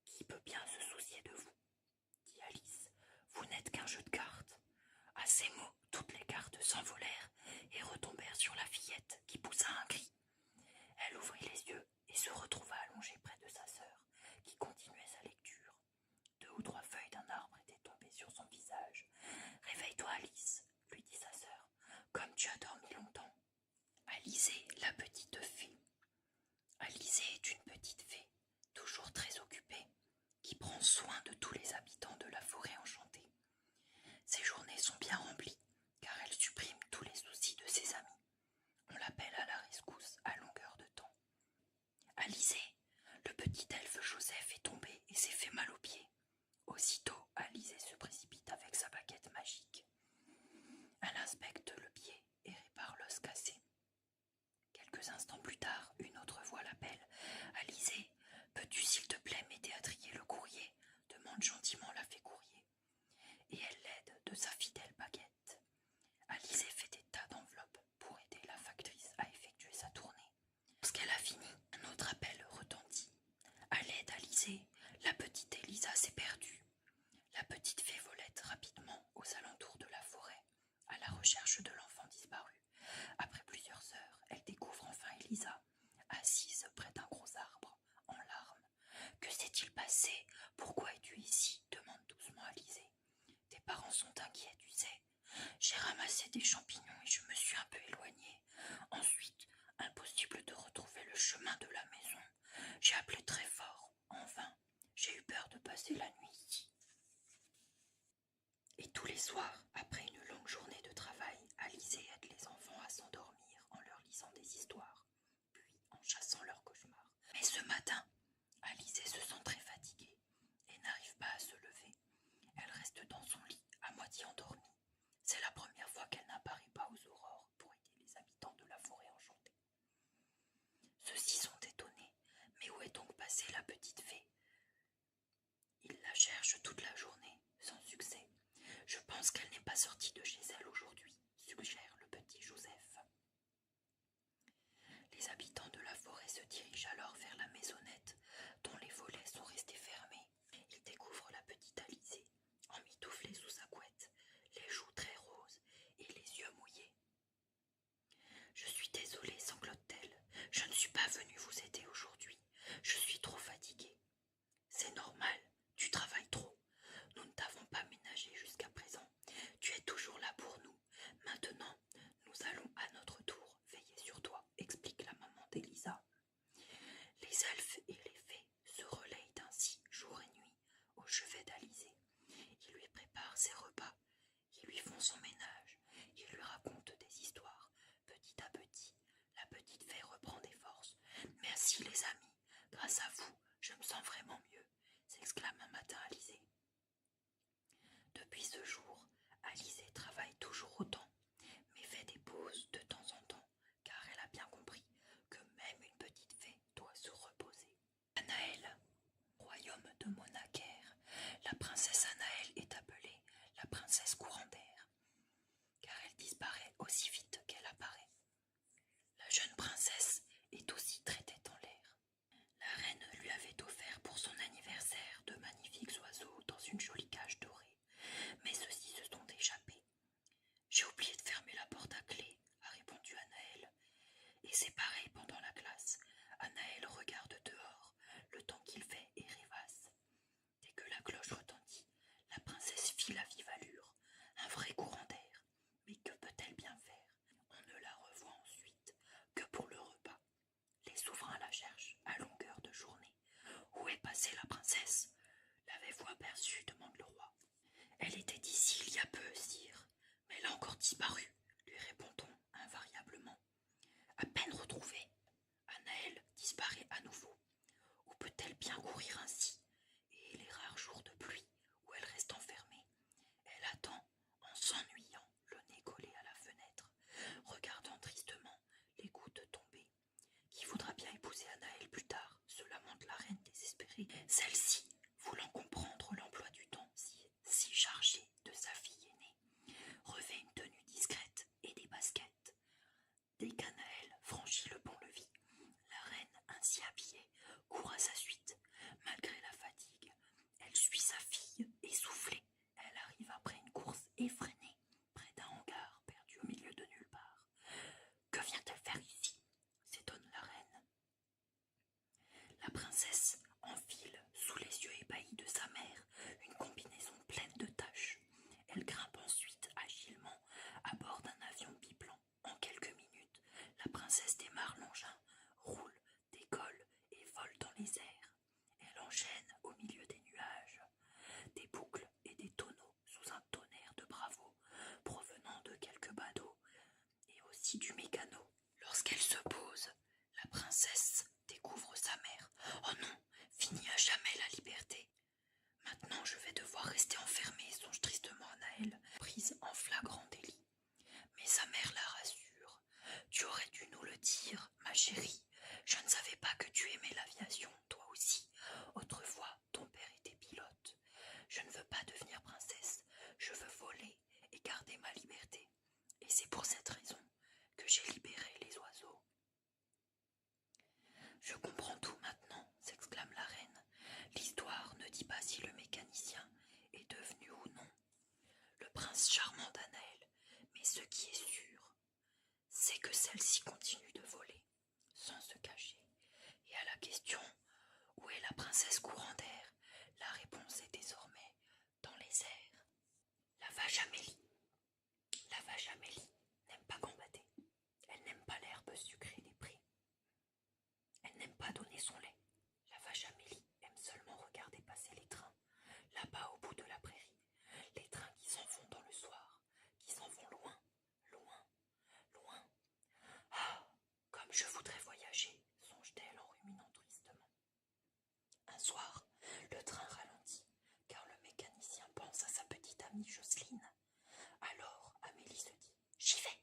Qui peut bien se soucier de vous ?» dit Alice. « Vous n'êtes qu'un jeu de cartes. » À ces mots, toutes les cartes s'envolèrent et retombèrent sur la fillette, qui poussa un cri. Elle ouvrit les yeux et se retrouva allongée près de sa sœur, qui continuait sa lecture. 2 ou 3 feuilles d'un arbre étaient tombées sur son visage. « Réveille-toi, Alice, » lui dit sa sœur, « comme tu as dormi longtemps. » Alizée, la petite fée. Alizée est une petite fée, toujours très occupée, qui prend soin de tous les habitants de la forêt enchantée. Ses journées sont bien remplies, car elle supprime tous les soucis de ses amis. On l'appelle à la rescousse à longueur de temps. Alizée, le petit elfe Joseph est tombé et s'est fait mal aux pieds. Aussitôt, Alizée se précipite avec sa baguette magique. Elle inspecte le pied et répare l'os cassé. Quelques instants plus tard, une autre voix l'appelle. « Alizée, peux-tu s'il te plaît m'aider à trier le courrier ?» demande gentiment la fée courrier. Et elle l'aide de sa fidèle baguette. Alizée fait des tas d'enveloppes pour aider la factrice à effectuer sa tournée. Lorsqu'elle a fini, un autre appel retentit. « À l'aide, Alizée, la petite Elisa s'est perdue. » La petite fée volette rapidement aux alentours de la forêt, à la recherche de l'enfant disparu. Après plusieurs heures, elle découvre enfin Elisa, assise près d'un gros arbre, en larmes. « Que s'est-il passé? Pourquoi es-tu ici ?» demande doucement Alizée. « Tes parents sont inquiets, tu sais. J'ai ramassé des champignons et je me suis un peu éloignée. Ensuite, impossible de retrouver le chemin de la maison. J'ai appelé très fort, en vain. J'ai eu peur de passer la nuit ici. » Et tous les soirs, après une longue journée de travail, Alizée aide les enfants à s'endormir en leur lisant des histoires, puis en chassant leurs cauchemars. Mais ce matin, Alizée se sent très fatiguée et n'arrive pas à se lever. Elle reste dans son lit, à moitié endormie. C'est la première fois qu'elle n'apparaît pas aux aurores pour aider les habitants de la forêt enchantée. Ceux-ci sont étonnés. Mais où est donc passée la petite fée? Ils la cherchent toute la journée, sans succès. Je pense qu'elle n'est pas sortie de chez elle aujourd'hui, suggère le petit Joseph. Les habitants de la forêt se dirigent alors vers la maisonnette, dont les volets sont restés fermés. Ils découvrent la petite Alizée, emmitouflée sous sa couette, les joues très roses et les yeux mouillés. « Je suis désolée, sanglote-t-elle. Je ne suis pas venue vous aider aujourd'hui. Je suis trop fatiguée. »« C'est normal, tu travailles trop. Nous ne t'avons pas ménagé jusqu'à présent. Tu es toujours là pour nous. Maintenant, nous allons à notre tour veiller sur toi, » explique la maman d'Elisa. Les elfes et les fées se relayent ainsi jour et nuit au chevet d'Alizée. Ils lui préparent ses repas, ils lui font son ménage, ils lui racontent des histoires. Petit à petit, Merci les amis, grâce à vous, je me sens vraiment mieux, s'exclame un matin Alizé. Depuis ce jour, Alizé travaille toujours autant, mais fait des pauses de temps en temps, car elle a bien compris que même une petite fée doit se reposer. Anaël, royaume de Monacaire, la princesse Anaël est appelée la princesse courant d'air, car elle disparaît aussi vite qu'elle apparaît. La jeune princesse est aussi très tête en l'air. La reine lui avait offert pour son anniversaire de magnifiques oiseaux dans une jolie cage dorée, mais ceux-ci se sont échappés. J'ai oublié de fermer la porte à clé, a répondu Anaël. Et c'est pareil pendant la classe. Anaël regarde dehors, le temps qu'il fait et rêvasse. Dès que la cloche retentit, la princesse file à vive allure, un vrai courant d'air. Mais que peut-elle bien faire? On ne la revoit ensuite que pour le repas. Les souverains la cherchent à longueur de journée. Où est passée la princesse? L'avez-vous aperçue? Demande le roi. Elle était ici il y a peu, sire, mais elle a encore disparu, lui répond-on invariablement. À peine retrouvée, Anaël disparaît à nouveau. Où peut-elle bien courir ainsi? Et les rares jours de pluie où elle reste enfermée, elle attend en s'ennuyant, le nez collé à la fenêtre, regardant tristement les gouttes tomber. Qui voudra bien épouser Anaël plus tard? Se lamente la reine désespérée. Celle-ci, voulant comprendre l'emploi du temps si chargé de sa fille aînée, revêt une tenue discrète et des baskets. Dès qu'Anaël franchit le pont-levis, la reine, ainsi habillée, court à sa suite. Malgré la fatigue, elle suit sa fille, essoufflée. Elle arrive après une course effrénée, près d'un hangar perdu au milieu de nulle part. Que vient-elle faire ici? S'étonne la reine. La princesse enfile, sous les yeux ébahis de sa mère, une combinaison pleine de taches. Elle grimpe ensuite agilement à bord d'un avion biplan. En quelques minutes, la princesse démarre l'engin, roule, décolle et vole dans les airs. Elle enchaîne au milieu des nuages des boucles et des tonneaux sous un tonnerre de bravos provenant de quelques badauds et aussi du mécano. Lorsqu'elle se pose, la princesse découvre sa mère. Oh non, fini à jamais la liberté. Maintenant je vais devoir rester enfermée, songe tristement Anaël, prise en flagrant délit. Mais sa mère la rassure. Tu aurais dû nous le dire, ma chérie. Je ne savais pas que tu aimais l'aviation, toi aussi. Autrefois, ton père était pilote. Je ne veux pas devenir princesse. Je veux voler et garder ma liberté. Et c'est pour cette raison que j'ai libéré les oiseaux. Je comprends tout maintenant, s'exclame la reine. L'histoire ne dit pas si le mécanicien est devenu ou non le prince charmant d'Anaël, mais ce qui est sûr, c'est que celle-ci continue de voler, sans se cacher. Et à la question « Où est la princesse courant d'air ?» la réponse est désormais dans les airs. La vache Amélie. La vache Amélie n'aime pas gambader. Elle n'aime pas l'herbe sucrée des prés. Elle n'aime pas donner son lait. La vache Amélie aime seulement regarder passer les trains, là-bas au bout de la prairie. Les trains qui s'en vont dans le soir, qui s'en vont loin, loin, loin. Ah, comme je voudrais voyager, songe-t-elle en ruminant tristement. Un soir, le train ralentit, car le mécanicien pense à sa petite amie Jocelyne. Alors Amélie se dit « J'y vais !»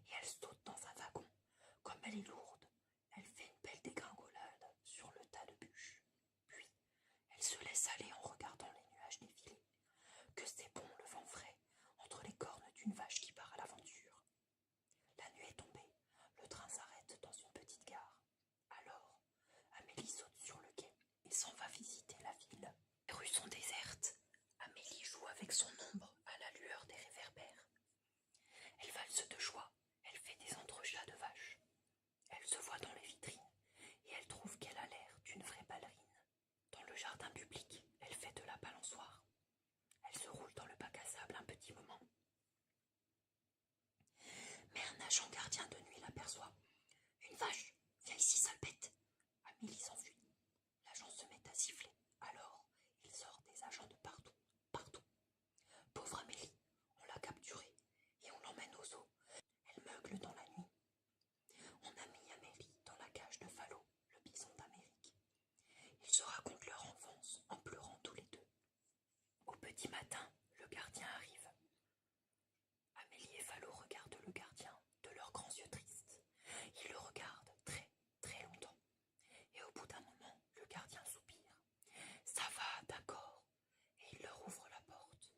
et elle saute dans un wagon. Comme elle est lourde, elle fait une belle dégringolade sur le tas de bûches. Puis, elle se laisse aller en regardant les nuages défiler. Que c'est bon le vent frais, entre les cornes d'une vache qui part à l'aventure. La nuit est tombée, le train s'arrête dans une petite gare. Alors, Amélie saute sur le quai et s'en va visiter la ville. Les rues sont désertes. Amélie joue avec son ombre à la lueur des réverbères. Elle valse de joie, elle fait des entrechats de vaches. Elle se voit dans les vitrines et elle trouve qu'elle a l'air d'une vraie ballerine. Dans le jardin public, elle fait de la balançoire. Elle se roule dans le bac à sable un petit moment. Mais un agent gardien de nuit l'aperçoit. « Une vache, viens ici, sale bête !» Amélie s'enfuit. L'agent se met à siffler. Alors, il sort des agents de partout, partout. Pauvre Amélie, on l'a capturée et on l'emmène aux eaux. Elle meugle dans la nuit. On a mis Amélie dans la cage de Fallot, le Lundi matin, le gardien arrive. Amélie et Fallot regardent le gardien de leurs grands yeux tristes. Ils le regardent très, très longtemps. Et au bout d'un moment, le gardien soupire. Ça va, d'accord. Et il leur ouvre la porte.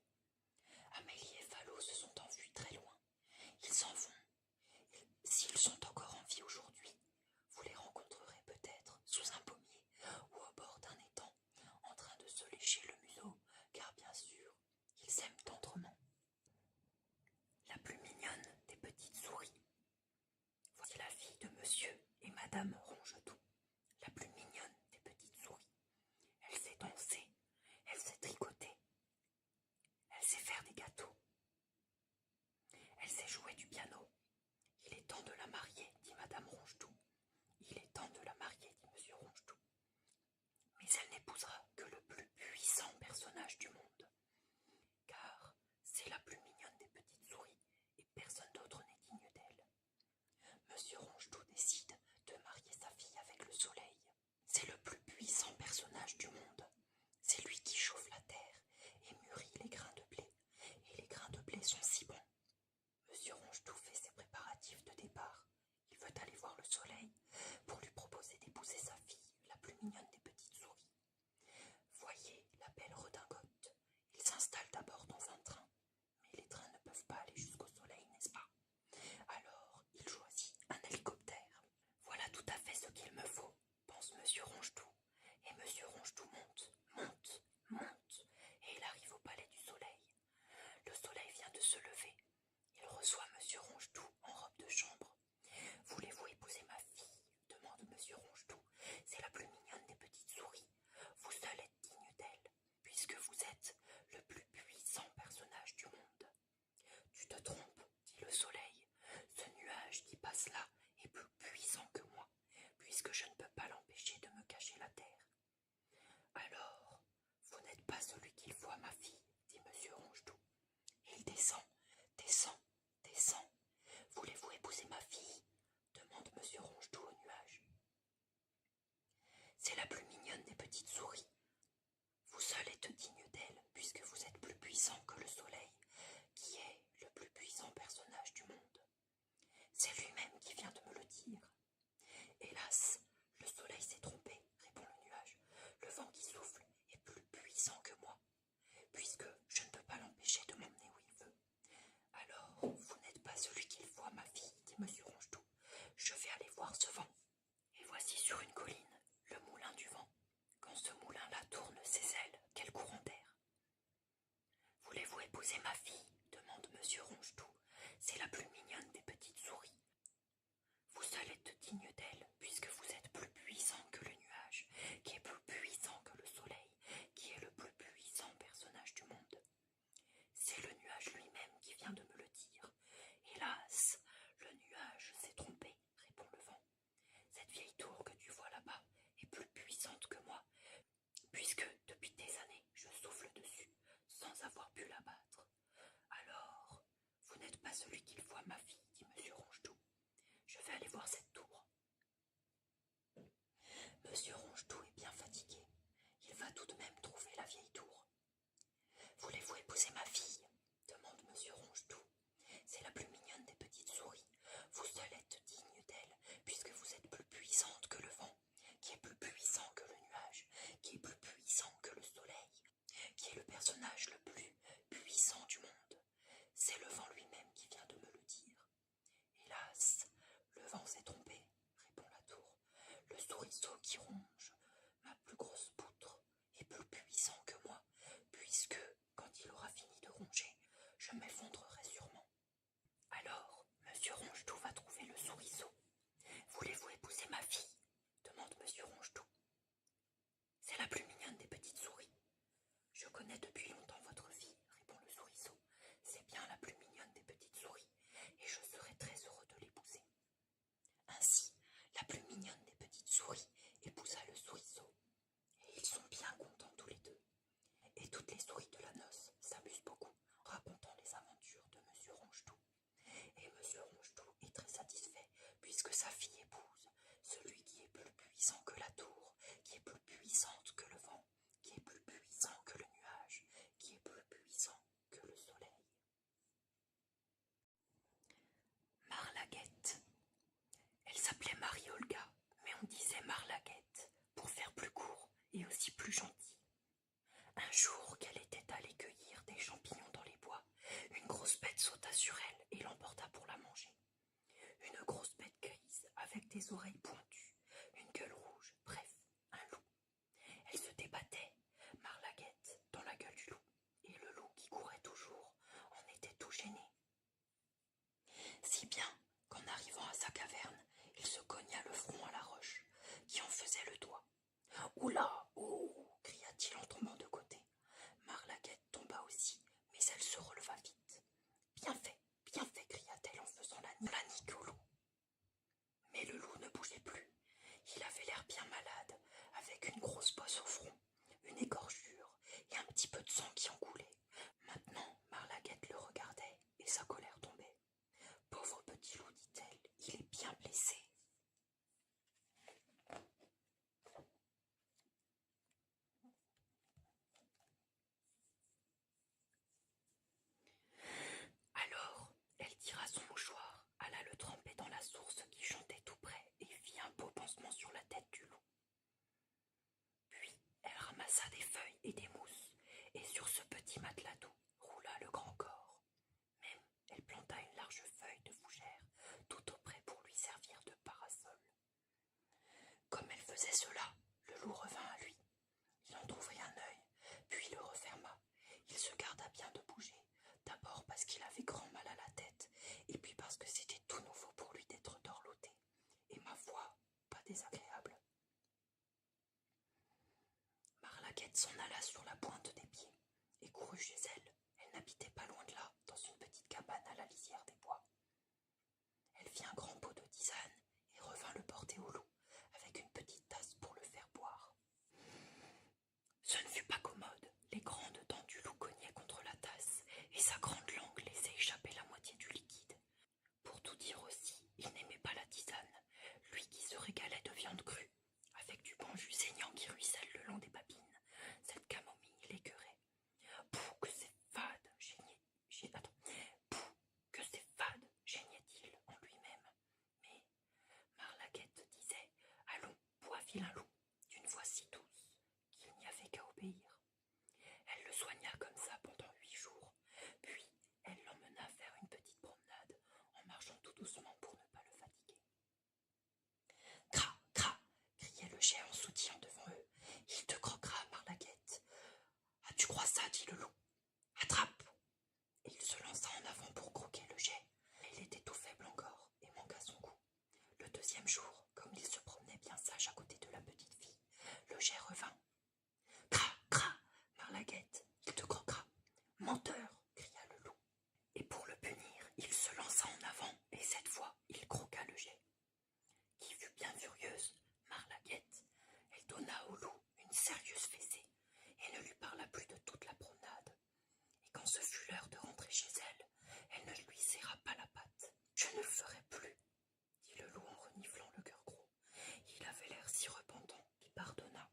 Amélie et Fallot se sont enfuis très loin. Ils s'en vont. S'ils sont encore en vie aujourd'hui, vous les rencontrerez peut-être sous un pommier ou au bord d'un étang, en train de se lécher le museau, car bien sûr, ils s'aiment tendrement. La plus mignonne des petites souris. Voici la fille de monsieur et madame Rongetou, la plus mignonne des petites souris. Elle sait danser, elle sait tricoter, elle sait faire des gâteaux, elle sait jouer du piano. Il est temps de la marier, dit madame Rongetou. Il est temps de la marier, dit monsieur Rongetou. Mais elle n'épousera que le plus puissant personnage du monde, car c'est la plus mignonne des petites souris et personne d'autre n'est digne d'elle. Monsieur Rongetou décide de marier sa fille avec le soleil. C'est le plus puissant personnage du monde. C'est lui qui chauffe la terre et mûrit les grains de blé. Et les grains de blé sont si bons. Monsieur Rongetou fait ses préparatifs de départ. Il veut aller voir le soleil pour lui proposer d'épouser sa fille, la plus mignonne des petites souris. Voyez la belle redingote. Il s'installe d'abord dans un train. Mais les trains ne peuvent pas aller jusqu'au soleil, n'est-ce pas? Alors, il choisit un hélicoptère. Voilà tout à fait ce qu'il me faut, pense monsieur Rongetou. Et monsieur Rongetou monte, monte, monte, et il arrive au palais du soleil. Le soleil vient de se lever. Il reçoit monsieur Rongetou en robe de chambre. Voulez-vous épouser ma fille? Demande monsieur Rongetou. C'est la plus mignonne des petites souris. Vous seul êtes digne d'elle, puisque vous êtes le plus puissant personnage du monde. Tu te trompes, dit le soleil. Ce nuage qui passe là est plus puissant que moi, puisque je ne peux pas l'empêcher de me cacher la terre. Alors, vous n'êtes pas celui qu'il faut à ma fille, dit monsieur Rongetou. Il descend, descend, descend. Voulez-vous épouser ma fille? Demande monsieur Rongetou au nuage. C'est la plus mignonne des petites souris. Vous seul êtes digne d'elle, puisque vous êtes plus puissant que le soleil, qui est le plus puissant personnage du monde. C'est lui-même qui vient de me le dire. Hélas, le soleil s'est trompé, répond le nuage. Le vent qui souffle est plus puissant que moi, puisque je ne peux pas l'empêcher de m'emmener où il veut. Alors, vous n'êtes pas celui qu'il faut à ma fille, dit monsieur Rongetou. Je vais aller voir ce vent. Et voici sur une colline le moulin du vent. Quand ce moulin-là tourne ses ailes, quel courant d'air! Voulez-vous épouser ma fille? Demande monsieur Rongetou. C'est la plus mignonne des petites souris. Vous seul êtes digne d'elle, puisque vous êtes plus puissant que le nuage, qui est plus puissant que le soleil, qui est le plus puissant personnage du monde. C'est le nuage lui-même qui vient de me le dire. Hélas, le nuage s'est trompé, répond le vent. Cette vieille tour que tu vois là-bas est plus puissante que moi, puisque depuis des années je souffle dessus sans avoir pu l'abattre. Alors, vous n'êtes pas celui qu'il faut à ma fille, dit monsieur Rongetou. Je vais aller voir cette tour. Monsieur Rongetou est bien fatigué. Il va tout de même trouver la vieille tour. Voulez-vous épouser ma fille? Demande monsieur Rongetou. C'est la plus mignonne des petites souris. Vous seul êtes digne d'elle, puisque vous êtes plus puissante que le vent, qui est plus puissant que le nuage, qui est plus puissant que le soleil, qui est le personnage le plus puissant du monde. C'est le vent lui-même qui vient de me le dire. Hélas, le vent s'est trompé, répond la tour. Le souriceau qui ronge ma plus grosse poutre est plus puissant que moi, puisque, quand il aura fini de ronger, je m'effondrerai sûrement. Alors, monsieur Rongetou va trouver le souriceau. Voulez-vous épouser ma fille? Demande monsieur Rongetou. C'est la plus mignonne des petites souris. Je connais depuis longtemps votre fille, répond le souriceau. C'est bien la plus mignonne des petites souris, et je serai très heureux de l'épouser. Ainsi, la plus mignonne des petites souris épousa le souriceau, et ils sont bien contents tous les deux. Et toutes les souris de la noce s'amusent beaucoup en racontant les aventures de monsieur Rongetou. Et monsieur Rongetou est très satisfait, puisque sa fille épouse celui qui est plus puissant que la tour, qui est plus puissante que le vent, qui est plus puissant que le nuage, qui est plus des oreilles pointues, une gueule rouge, bref, un loup. Elle se débattait, Marlaguette, dans la gueule du loup, et le loup qui courait toujours en était tout gêné. Si bien qu'en arrivant à sa caverne, il se cogna le front à la roche, qui en faisait le doigt. « Oula, oh !» cria-t-il en tombant de côté. Marlaguette tomba aussi, mais elle se releva vite. « Bien fait !» cria-t-elle en faisant la nique au loup. Mais le loup ne bougeait plus. Il avait l'air bien malade, avec une grosse bosse au front, une égorgure et un petit peu de sang qui en coulait. Maintenant, Marlaguette le regardait et sa colère tombait. « Pauvre petit loup, dit-elle, il est bien blessé. » Alors, elle tira son mouchoir, alla le tremper dans la source qui chantait tout près et fit un beau pansement sur la tête du loup. Puis, elle ramassa des feuilles et des mousses, et sur ce petit matelas doux roula le grand corps. Même, elle planta une large feuille de fougère tout auprès pour lui servir de parasol. Comme elle faisait cela, le loup revint à lui. Il entr'ouvrit un œil, puis le referma. Il se garda bien de bouger, d'abord parce qu'il avait grand mal à la tête, et puis parce que c'était tout nouveau pour lui d'être dorloté, et ma foi, pas désagréable. Marlaguette s'en alla sur la pointe des pieds, et courut chez elle. Elle n'habitait pas loin de là, dans une petite cabane à la lisière des bois. Elle fit un grand pot de tisane, et revint le porter au loup, avec une petite tasse pour le faire boire. Ce ne fut pas commode, les grandes dents du loup cognaient contre la tasse, et sa grande langue laissait échapper la moitié du liquide. Pour tout dire aussi, il n'aimait pas la tisane, lui qui se régalait de viande crue, avec du bon jus saignant qui ruisselle le long des babines. Cette camomille l'écœurait. « Pouh, que c'est fade !» geignait-il en lui-même. Mais Marlaguette disait « Allons, bois, vilain loup !» d'une voix si douce qu'il n'y avait qu'à obéir. Elle le soigna comme ça pendant 8 jours, puis elle l'emmena faire une petite promenade en marchant tout doucement pour ne pas le fatiguer. « Cra, cra !» criait le geai en sautillant devant eux. « Il te croquera, Marlaguette. »« Ah, tu crois ça ?» dit le loup. « Attrape !» Et il se lança en avant pour croquer le geai. Mais il était tout faible encore et manqua son coup. Le deuxième jour, comme il se promenait bien sage à côté de la petite fille, le geai revint. « Cra, cra ! Marlaguette, il te croquera. »« Menteur !» cria le loup. Et pour le punir, il se lança en avant et cette fois, il croqua le geai. Qui fut bien furieuse, Marlaguette, elle donna au loup une sérieuse fessée et ne lui parla plus de toute la promenade. Et quand ce fut l'heure de rentrer chez elle, elle ne lui serra pas la patte. « Je ne le ferai plus !» dit le loup en reniflant le cœur gros. Il avait l'air si repentant qu'il pardonna.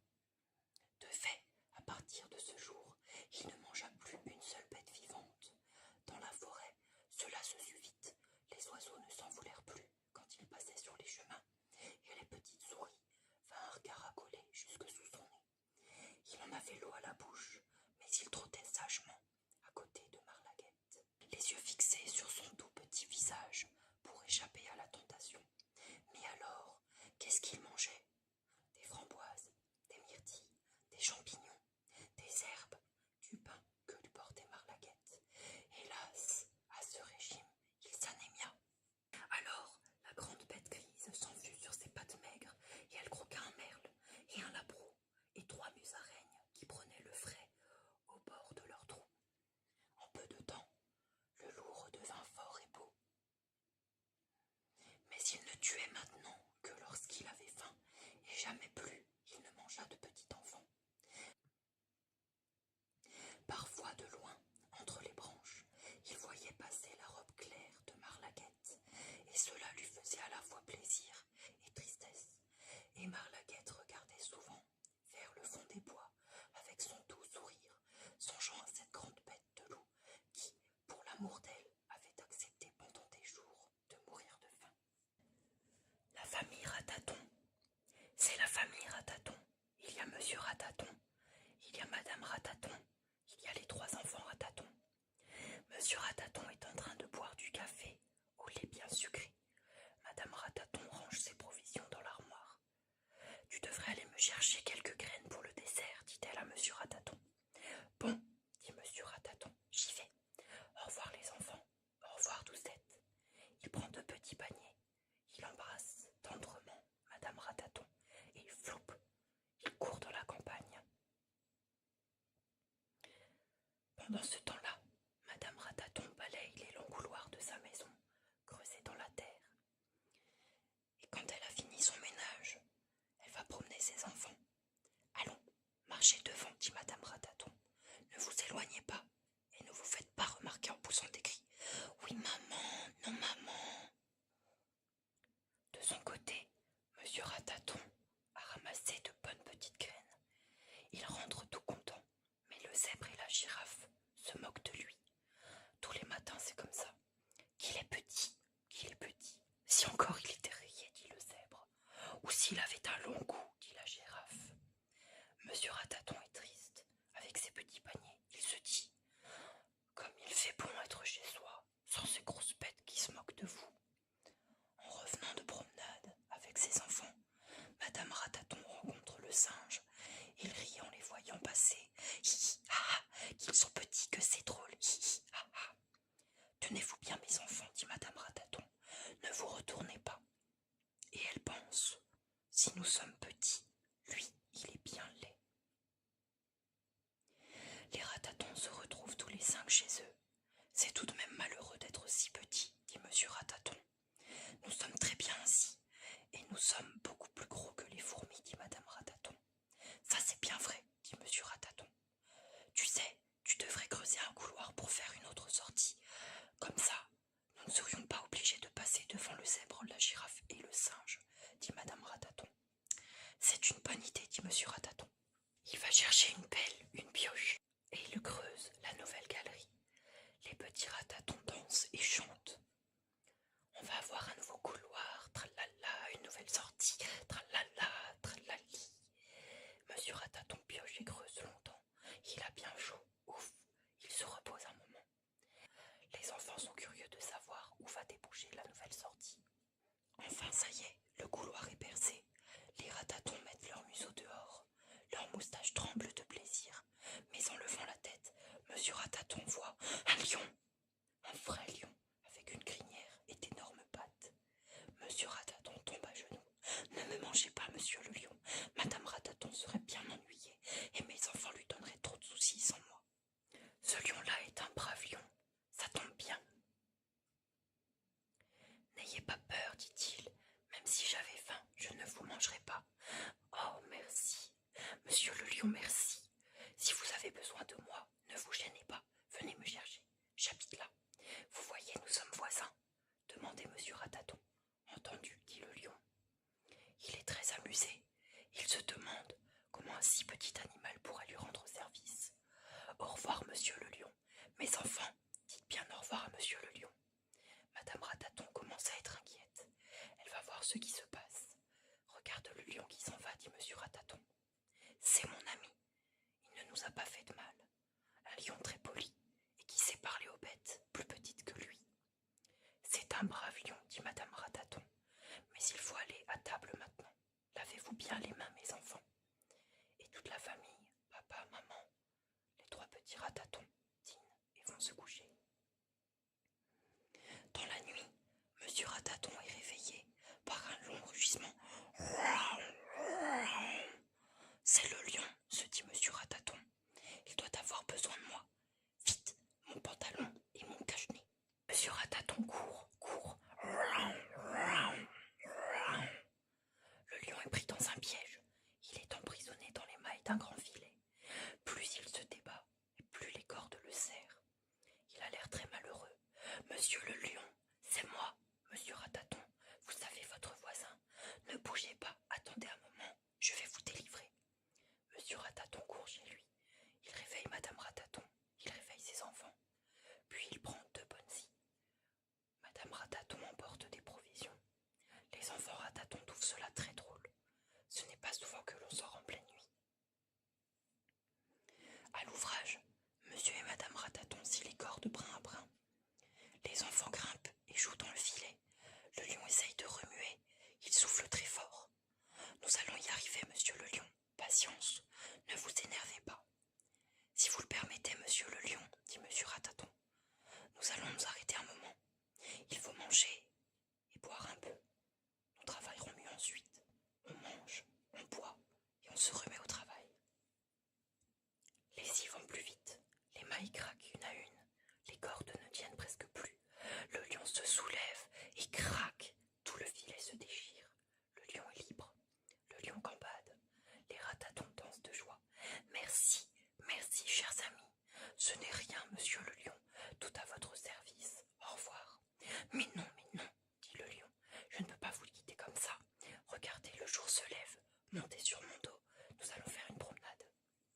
De fait, à partir de ce jour, il ne mangea plus une seule bête vivante. Dans la forêt, cela se sut vite. Les oiseaux ne s'en voulèrent plus quand ils passaient sur les chemins, et les petites souris vinrent caracoler jusque sous son nez. Il en avait l'eau à la bouche, mais il trottait sagement à côté de Marlaguette, les yeux fixés sur son doux petit visage pour échapper à la tentation. Mais alors, qu'est-ce qu'il mangeait ? Des framboises, des myrtilles, des champignons, des herbes, du pain que lui portait Marlaguette. Hélas, à ce régime, il s'anémia. Alors, la grande bête grise s'en fut sur ses pattes maigres et elle croqua un merle et un lapereau et 3 musaraignes qui prenaient le frais au bord de leur trou. En peu de temps, le loup redevint fort et beau. Mais il ne tuait maintenant que lorsqu'il avait faim et jamais plus il ne mangea de petit enfant. Parfois de loin, entre les branches, il voyait passer la robe claire de Marlaguette, et cela lui faisait à la fois plaisir et tristesse. Et Marlaguette regardait souvent vers le fond des bois avec son doux sourire, songeant à cette grande bête de loup qui, pour l'amour d'elle, avait accepté pendant des jours de mourir de faim. La famille Rataton. C'est la famille Rataton. Il y a Pendant ce temps-là, Madame Rataton balaye les longs couloirs de sa maison, creusés dans la terre. Et quand elle a fini son ménage, elle va promener ses enfants. Allons, marchez devant, dit Madame Rataton. Ne vous éloignez pas et ne vous faites pas remarquer en poussant des cris. Oui, maman, non, maman. De son côté, Monsieur Rataton a ramassé de bonnes petites graines. Il rentre tout content, mais le zèbre et la girafe se moquent de lui. Tous les matins, c'est comme ça. Qu'il est petit, qu'il est petit. Si encore il était rayé, dit le zèbre. Ou s'il avait un long cou, dit la girafe. Monsieur Rataton est triste. Avec ses petits paniers, il se dit: comme il fait bon être chez soi, sans ces grosses bêtes qui se moquent de vous. En revenant de promenade avec ses enfants, Madame Rataton rencontre le singe. Il rit en les voyant passer. Hi, hi, ah, ah, qu'ils sont petits, que c'est drôle. Hi, hi, ah, ah. Tenez-vous bien, mes enfants, dit Madame Rataton. Ne vous retournez pas. Et elle pense: si nous sommes petits, lui, il est bien laid. Les Ratatons se retrouvent tous les 5 chez eux. C'est tout de même malheureux d'être si petits, dit Monsieur Rataton. Nous sommes très bien ainsi, et nous sommes beaucoup plus gros que les fourmis, dit Madame Rataton. Ça c'est bien vrai, dit Monsieur Rataton. Tu sais, tu devrais creuser un couloir pour faire une autre sortie. Comme ça, nous ne serions pas obligés de passer devant le zèbre, la girafe et le singe, dit Madame Rataton. C'est une bonne idée, dit Monsieur Rataton. Il va chercher une pelle, une pioche, et il creuse la nouvelle galerie. Les petits Ratatons dansent et chantent. On va avoir un nouveau couloir, tralala, une nouvelle sortie, tralala, tralali. Monsieur Rataton pioche et creuse longtemps. Il a bien chaud, ouf, il se repose un moment. Les enfants sont curieux de savoir où va déboucher la nouvelle sortie. Enfin, ça y est, le couloir est percé. Les Ratatons mettent leur museau dehors. Leurs moustaches tremblent de plaisir. Mais en levant la tête, Monsieur Rataton voit un lion. Un vrai lion, avec une crinière et d'énormes pattes. Monsieur Rataton tombe à genoux. Ne me mangez pas, monsieur le lion. Madame Rataton serait bien ennuyée, et mes enfants lui donneraient trop de soucis sans moi. Ce lion-là est un brave lion. Ça tombe bien. N'ayez pas peur, dit-il. Même si j'avais faim, je ne vous mangerai pas. Oh, merci. Monsieur le lion, merci. Si vous avez besoin de moi, ne vous gênez pas. Venez me chercher. J'habite là. Vous voyez, nous sommes voisins. Demandait Monsieur Rataton. Entendu, dit le lion. Il est très amusé. Il se demande comment un si petit animal pourrait lui rendre service. Au revoir, monsieur le lion. Mes enfants, dites bien au revoir à monsieur le lion. Madame Rataton commence à être inquiète. Elle va voir ce qui se passe. Regarde le lion qui s'en va, dit monsieur Rataton. C'est mon ami. Il ne nous a pas fait de mal. Un lion très poli et qui sait parler aux bêtes plus petites que lui. C'est un brave lion, dit Madame Rataton. Mais il faut aller à table maintenant. Lavez-vous bien les mains, mes enfants. Et toute la famille, papa, maman, les 3 petits Ratatons, dînent et vont se coucher. Dans la nuit, Monsieur Rataton est réveillé par un long rugissement. C'est le lion, se dit Monsieur Rataton. Il doit avoir besoin de moi. Vite, mon pantalon et mon cache-nez. Monsieur Rataton court, court. Le lion est pris dans un piège. Il est emprisonné dans les mailles d'un grand filet. Plus il se débat, et plus les cordes le serrent. Il a l'air très malheureux. Monsieur le lion, c'est moi, Monsieur Rataton. Vous savez votre voisin. Ne bougez pas, attendez un moment, je vais vous délivrer. Monsieur Rataton court chez lui. Il réveille Madame Rataton. Il réveille ses enfants. Puis il prend 2 bonnes scies. Madame Rataton emporte des provisions. Les enfants Ratatons trouvent cela très drôle. Ce n'est pas souvent que l'on sort en pleine nuit. À l'ouvrage, Monsieur et Madame Rataton scient les cordes brin à brin. Les enfants grimpent et jouent dans le filet. Le lion essaye de remuer. Il souffle très fort. monsieur le lion, tout à votre service. Au revoir. Mais non, dit le lion, je ne peux pas vous le quitter comme ça. Regardez, le jour se lève, montez sur mon dos, nous allons faire une promenade.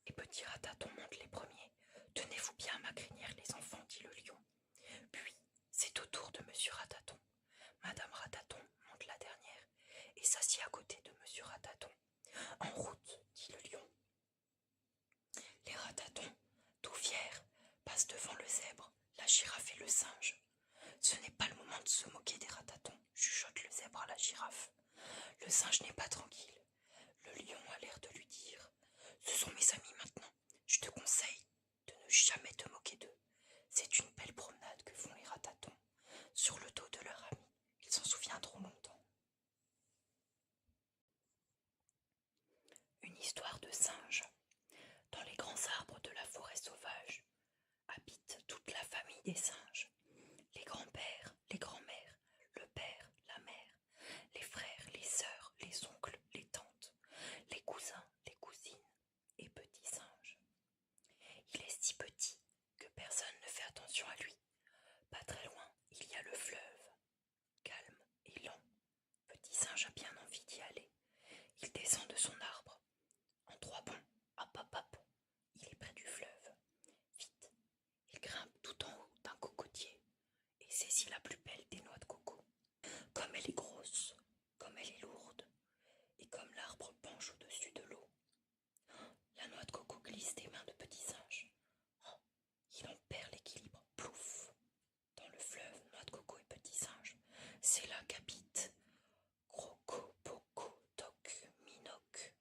Les petits ratatons montent les premiers. Tenez-vous bien à ma crinière, les enfants, dit le lion. Puis, c'est au tour de monsieur Rataton. Madame Rataton monte la dernière et s'assied à côté de monsieur Rataton. En route, dit le lion. Les ratatons, tout fiers, passent devant le zèbre, la girafe et le singe. Ce n'est pas le moment de se moquer des ratatons, chuchote le zèbre à la girafe. Le singe n'est pas tranquille. Le lion a l'air de lui dire « Ce sont mes amis maintenant. Je te conseille de ne jamais te moquer d'eux. C'est une belle promenade que font les ratatons sur le dos de leur ami. Ils s'en souviendront longtemps. » Une histoire de singe. Dans les grands arbres de la forêt sauvage habite toute la famille des singes. Les grands-pères, les grands-mères, le père, la mère, les frères, les sœurs, les oncles, les tantes, les cousins, les cousines et petits singes. Il est si petit que personne ne fait attention à lui. Pas très loin, il y a le fleuve, calme et lent. Petit singe a bien envie d'y aller. Il descend de son arbre. En 3 bonds, hop hop hop, il est près du fleuve. Vite, il grimpe tout en haut d'un cocotier et saisit la plus belle des noix de coco. Comme elle est grosse, comme elle est lourde, et comme l'arbre penche au-dessus de l'eau, la noix de coco glisse des mains de petit singe. Oh, il en perd l'équilibre, plouf. Dans le fleuve, noix de coco et petit singe, c'est là qu'habite Croco, Poco, Toc, Minoc,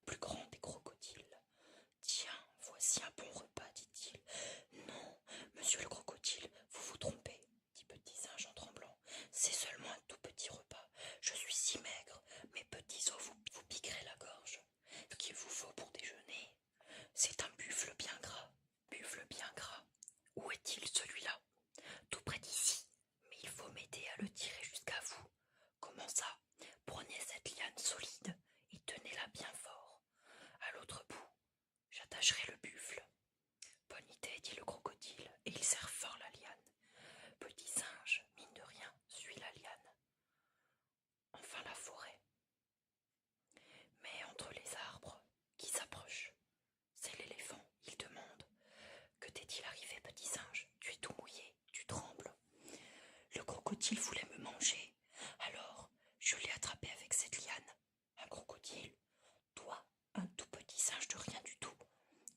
plus grand des crocodiles. Tiens, voici un bon repas, dit-il. Non, monsieur le crocodile, vous vous trompez, dit petit singe en tremblant. C'est seulement un tout petit repas. Je suis si maigre, mes petits os vous piqueraient la gorge. Ce qu'il vous faut pour déjeuner, c'est un buffle bien gras. Buffle bien gras. Où est-il celui-là? Tout près d'ici, mais il faut m'aider à le tirer jusqu'à vous. Comment ça? Prenez cette liane solide et tenez-la bien fort. À l'autre bout, j'attacherai le buffle. Bonne idée, dit le crocodile, et il serre fort la liane. Petit singe, mine de rien, suit la liane. Enfin la forêt. Mais entre les arbres, qui s'approche? C'est l'éléphant, il demande. Que t'est-il arrivé, petit singe? Tu es tout mouillé, tu trembles. Le crocodile voulait me manger, alors je l'ai attrapé avec cette liane. Un crocodile? Toi, un tout petit singe de rien du tout.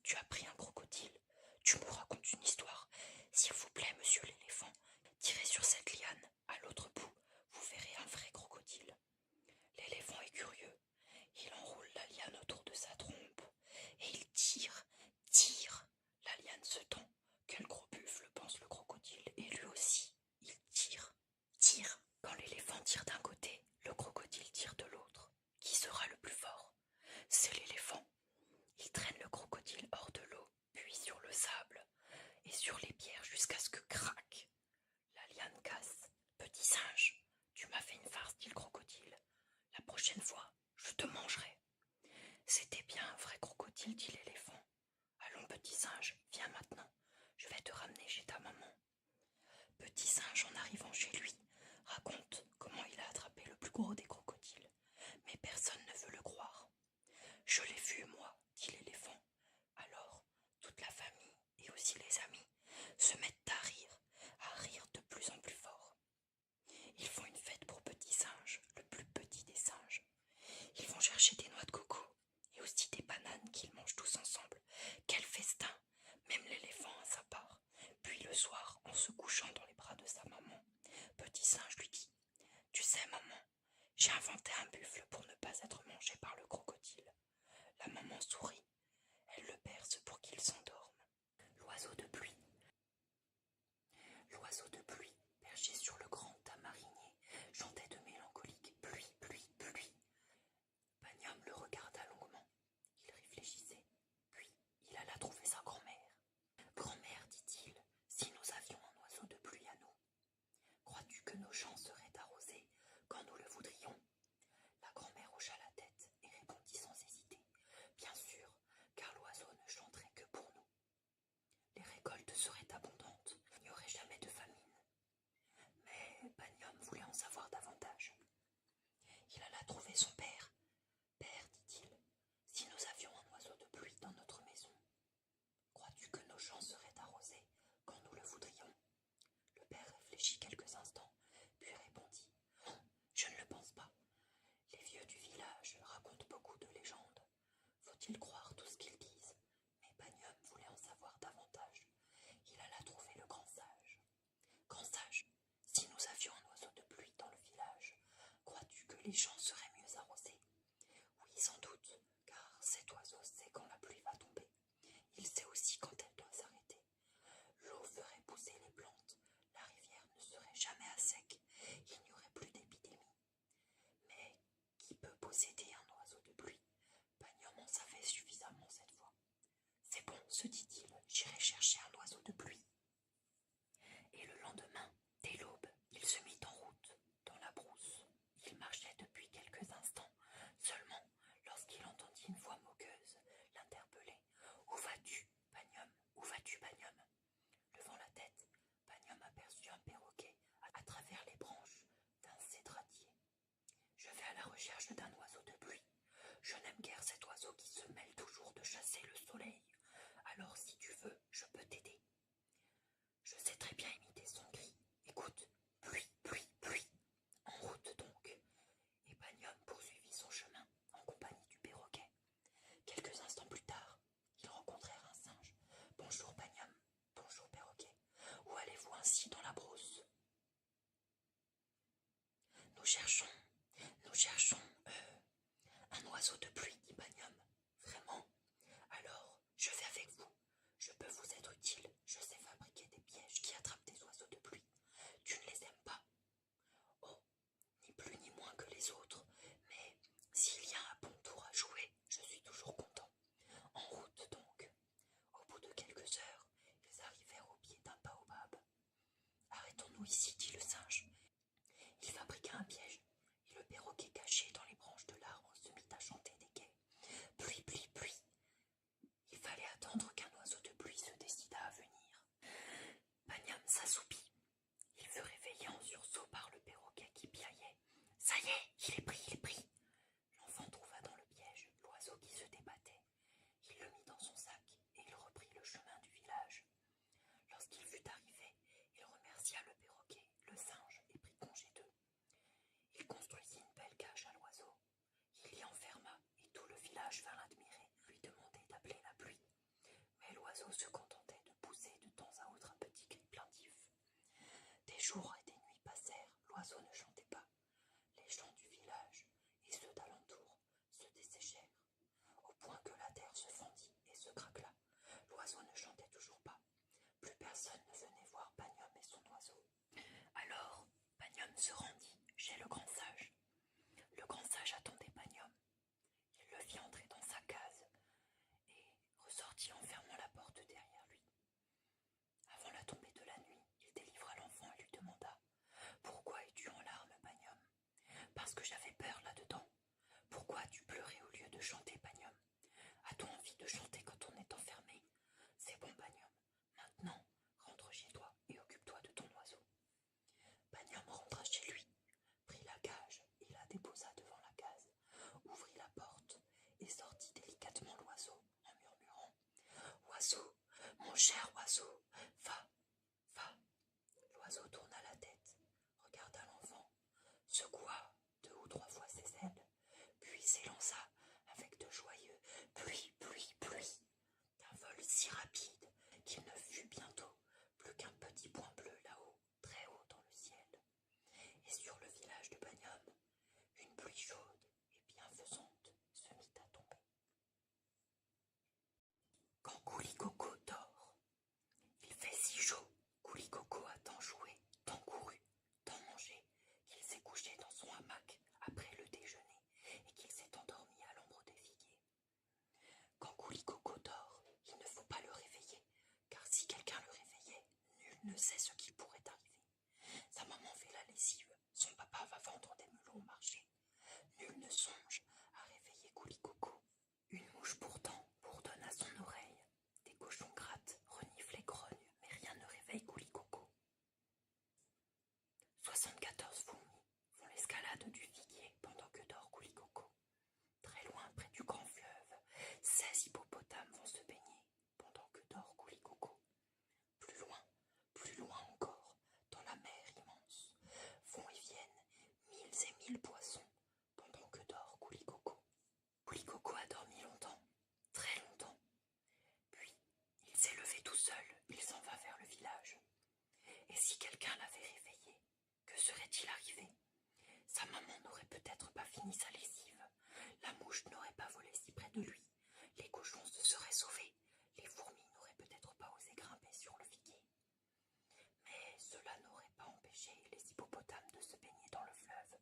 Tu as pris un crocodile. Tu me racontes une histoire. S'il vous plaît, monsieur l'éléphant, tirez sur cette liane. À l'autre bout, vous verrez un vrai crocodile. L'éléphant est curieux. Il enroule la liane autour de sa trompe et il tire. La liane se tend. Quel gros buffle, pense le crocodile. Et lui aussi, il tire. Quand l'éléphant tire d'un côté, le crocodile tire de l'autre. Qui sera le plus fort? C'est l'éléphant. Il traîne le crocodile hors de l'eau, puis sur le sable et sur les pierres jusqu'à ce que craque. La liane casse. Petit singe, tu m'as fait une farce, dit le crocodile. La prochaine fois, je te mangerai. C'était bien un vrai crocodile, dit l'éléphant. Allons, petit singe, viens maintenant. Je vais te ramener chez ta maman. Petit singe, en arrivant chez lui, raconte comment il a attrapé le plus gros des crocodiles. Mais personne ne veut le croire. Je l'ai vu, moi, dit l'éléphant. Alors, toute la famille, et aussi les amis, se mettent à rire de plus en plus fort. Ils font une fête pour Petit Singe, le plus petit des singes. Ils vont chercher des noix de coco et aussi des bananes qu'ils mangent tous ensemble. Quel festin! Même l'éléphant a sa part. Puis le soir, en se couchant dans les bras de sa maman, Petit Singe lui dit « Tu sais, maman, j'ai inventé un buffle pour ne pas être mangé par le crocodile. » La maman sourit. Elle le berce pour qu'il s'endorme. L'oiseau de pluie. L'oiseau de pluie, perché sur le grand tamarinier, chantait de mélancolique « Pluie, pluie, pluie ». Pagnol le regarda longuement. Il réfléchissait. Puis il alla trouver sa grand-mère. « Grand-mère, dit-il, si nous avions un oiseau de pluie à nous, crois-tu que nos champs seraient arrosés quand nous le voudrions ?» La grand-mère hocha la tête et répondit sans hésiter. « Bien sûr, car l'oiseau ne chanterait que pour nous. Les récoltes son père. Père, dit-il, si nous avions un oiseau de pluie dans notre maison, crois-tu que nos champs seraient arrosés quand nous le voudrions? Le père réfléchit quelques instants, puis répondit: non, je ne le pense pas. Les vieux du village racontent beaucoup de légendes. Faut-il croire tout ce qu'ils disent? Mais Pagnum voulait en savoir davantage. Il alla trouver le grand sage. Grand sage, si nous avions un oiseau de pluie dans le village, crois-tu que les champs seraient mieux arrosés? Oui, sans doute, car cet oiseau sait quand la pluie va tomber. Il sait aussi quand elle doit s'arrêter. L'eau ferait pousser les plantes, la rivière ne serait jamais à sec, il n'y aurait plus d'épidémie. Mais qui peut posséder un oiseau de pluie? Pagnum en savait suffisamment cette fois. C'est bon, se dit-il, j'irai chercher un oiseau de pluie. Et le lendemain, dès l'aube, il se mit en route, dans la brousse. Il marchait depuis quelques instants, seulement lorsqu'il entendit une voix moqueuse l'interpeller. Où vas-tu, Pagnum? Où vas-tu, Pagnum? Levant la tête, Pagnum aperçut un perroquet à travers les branches d'un cédradier. Je vais à la recherche d'un oiseau de pluie. Je n'aime guère cet oiseau qui se mêle toujours de chasser le soleil. Alors si tu veux, je peux t'aider. Je sais très bien imiter son cri. Écoute, pluie, pluie, pluie. En route donc. Et Pagnum poursuivit son chemin en compagnie du perroquet. Quelques instants plus tard, ils rencontrèrent un singe. Bonjour Pagnum, bonjour perroquet. Où allez-vous ainsi dans la brousse? Nous cherchons un oiseau de pluie, dit Pagnum. Vraiment? Alors, je vais avec vous. Je peux vous être utile. Je sais fabriquer des pièges qui attrapent des oiseaux de pluie. Tu ne les aimes pas? Oh, ni plus ni moins que les autres. Mais s'il y a un bon tour à jouer, je suis toujours content. En route donc. Au bout de quelques heures, ils arrivèrent au pied d'un baobab. Arrêtons-nous ici, dit le singe. Il fabriqua un piège, et le perroquet caché dans les branches de l'arbre se mit à chanter des quais. Pluie, pluie, pluie. Il fallait attendre qu'un oiseau de pluie se décidât à venir. Pagnum s'assoupit. Il fut réveillé en sursaut par le perroquet qui piaillait. Ça y est, il est pris, il est pris. L'enfant trouva dans le piège l'oiseau qui se débattait. Il le mit dans son sac et il reprit le chemin du village. Lorsqu'il fut arrivé, il remercia le perroquet, le singe et prit congé d'eux. Il construisit une belle cage à l'oiseau. Il l'y enferma et tout le village vint l'admirer, lui demander d'appeler la pluie. Mais l'oiseau se contentait de pousser de temps à autre un petit cri plaintif. Des jours et des nuits passèrent, l'oiseau ne chantait pas. Les champs du village et ceux d'alentour se desséchèrent, au point que la terre se fendit et se craquela. L'oiseau ne chantait toujours pas. Plus personne ne venait voir Pagnum et son oiseau. Alors, Pagnum se rendit chez le grand sage. Le grand sage attendait Pagnum. Il le vit entrer dans sa case et ressortit en fermant la porte derrière lui. Avant la tombée de la nuit, il délivra l'enfant et lui demanda: Pourquoi es-tu en larmes, Pagnum? Parce que j'avais peur là-dedans. Pourquoi as-tu pleuré au lieu de chanter, Pagnum? As-tu envie de chanter quand on est enfermé? C'est bon, Pagnum. Maintenant, rentre chez toi et occupe-toi de ton oiseau. Pagnum rentra chez lui, prit la cage et la déposa devant la case, ouvrit la porte et sortit délicatement l'oiseau en murmurant: Oiseau, mon cher oiseau, va, va. L'oiseau tourna la tête, regarda l'enfant, secoua 2 ou 3 fois ses ailes, puis s'élança avec de joyeux pluie, pluie, pluie, d'un vol si rapide qu'il ne fut bientôt plus qu'un petit point bleu là-haut, très haut dans le ciel. Et sur le village de Pagnum, une pluie chaude et bienfaisante se mit à tomber. Quand Koulicoco dort, il fait si chaud. Koulicoco a tant joué, tant couru, tant mangé, qu'il s'est couché dans son hamac après le déjeuner et qu'il s'est endormi à l'ombre des figuiers. Quand Koulicoco dort, il ne faut pas le réveiller, car si quelqu'un le réveillait, nul ne sait ce qui pourrait arriver. Sa maman fait la lessive, son papa va vendre des melons au marché. Nul ne songe à réveiller Koulicoco. Une mouche pourtant bourdonne à son oreille. Des cochons grattent, reniflent et grognent, mais rien ne réveille Koulicoco. 74 fourmis font l'escalade du figuier pendant que dort Koulicoco. serait-il arrivé? Sa maman n'aurait peut-être pas fini sa lessive, la mouche n'aurait pas volé si près de lui, les cochons se seraient sauvés, les fourmis n'auraient peut-être pas osé grimper sur le figuier. Mais cela n'aurait pas empêché les hippopotames de se baigner dans le fleuve,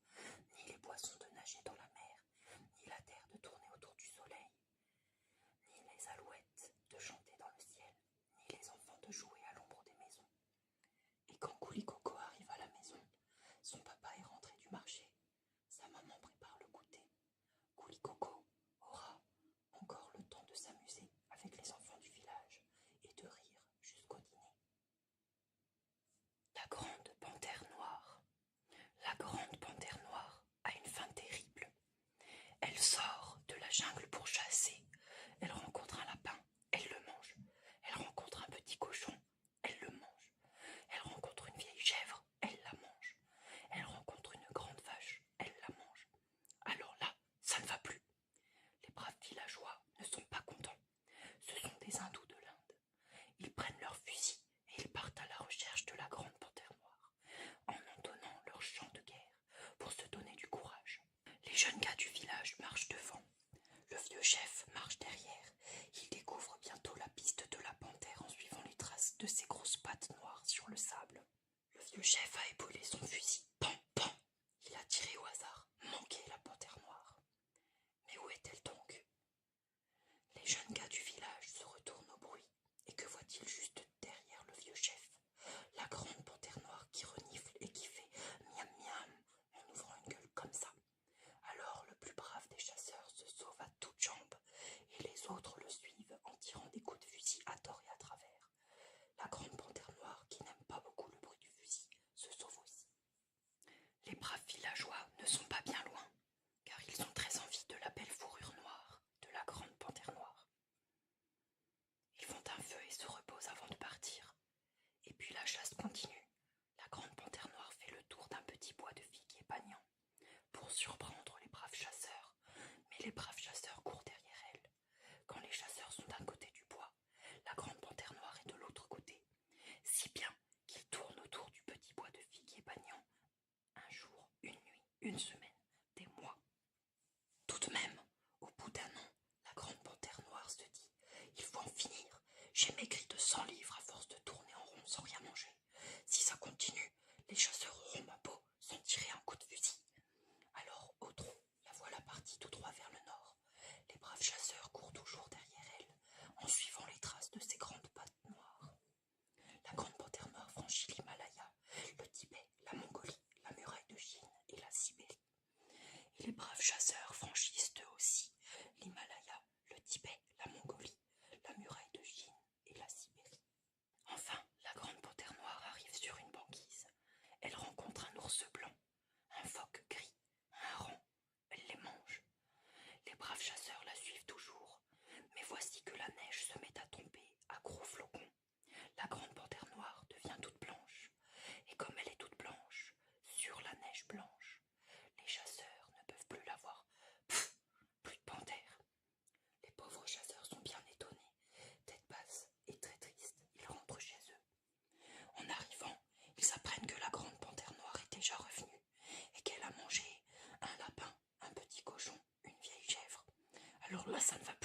ni les poissons de nager dans la mer, ni la terre de tourner autour du soleil, ni les alouettes de chanter dans le ciel, ni les enfants de jouer à l'ombre des maisons. Et quand Couli-Coco arrive à la maison, son papa est rentré du marché. Sa maman prépare le goûter. Couli-Coco aura encore le temps de s'amuser avec les enfants du village et de rire jusqu'au dîner. La grande panthère noire. La grande panthère noire a une fin terrible. Elle sort de la jungle pour chasser. Elle rencontre un lapin, elle le mange. Elle rencontre un petit cochon, elle le mange. Elle rencontre une vieille chèvre, elle la mange. Elle rencontre une grande vache, elle la mange. Alors là, ça ne va plus. Les braves villageois ne sont pas contents. Ce sont des hindous de l'Inde. Ils prennent leurs fusils et ils partent à la recherche de la grande panthère noire, en entonnant leur chant de guerre pour se donner du courage. Les jeunes gars du village marchent devant. Le vieux chef marche derrière. Il découvre bientôt la piste de la panthère en suivant les traces de ses grosses pattes noires sur le sable. Le vieux chef a épaulé son fusil. Pan, pan! Il a tiré au hasard. Manqué la panthère noire. Mais où est-elle donc? Les jeunes gars du village se retournent au bruit. Et que voit-il juste derrière le vieux chef? La grande panthère noire qui renifle et qui fait miam miam en ouvrant une gueule comme ça. Alors le plus brave des chasseurs se sauve à toutes jambes et les autres le suivent en tirant des coups de fusil à tort et à travers. La grande panthère noire, qui n'aime pas beaucoup le bruit du fusil, se sauve aussi. Les braves villageois ne sont pas bien loin, car ils ont très envie de la belle fourrure noire de la grande panthère noire. Ils font un feu et se reposent avant de partir. Et puis la chasse continue. La grande panthère noire fait le tour d'un petit bois de figuier pagnant pour surprendre les braves chasseurs. Mais les braves chasseurs courent derrière elle. Quand les chasseurs sont d'un côté du bois, la grande panthère noire est de l'autre côté. Si bien qu'ils tournent autour du petit bois de figuier pagnant un jour, une nuit, une semaine, des mois. Tout de même, au bout d'un an, la grande panthère noire se dit « Il faut en finir. J'ai maigri de 100 livres à force de tourner en rond sans rien manger. Si ça continue, les chasseurs auront ma peau sans tirer un coup de fusil. » Alors, au trot, la voilà partie tout droit vers le nord. Les braves chasseurs courent toujours derrière elle, en suivant les traces de ses grandes pattes noires. La grande panthère noire franchit l'Himalaya, le Tibet, la Mongolie, la muraille de Chine et la Sibérie. Et les braves chasseurs franchissent eux aussi l'Himalaya, le Tibet, la Mongolie, la muraille de Chine et la Sibérie. Enfin, la grande panthère noire arrive sur une banquise. Elle rencontre un ours blanc, un phoque gris, un rang. Elle les mange. Les braves chasseurs la suivent toujours. Mais voici que la neige se met à tomber à gros flocons. La grande panthère noire devient toute blanche. Et comme elle est toute blanche, sur la neige blanche, les chasseurs ne peuvent plus la voir. Pfff, plus de panthère. Les pauvres chasseurs sont bien étonnés, tête basse et très tristes. Ils rentrent chez eux. En arrivant, ils apprennent que la grande panthère noire est déjà revenue et qu'elle a mangé un lapin, un petit cochon, une vieille chèvre. Alors là, ça ne va plus.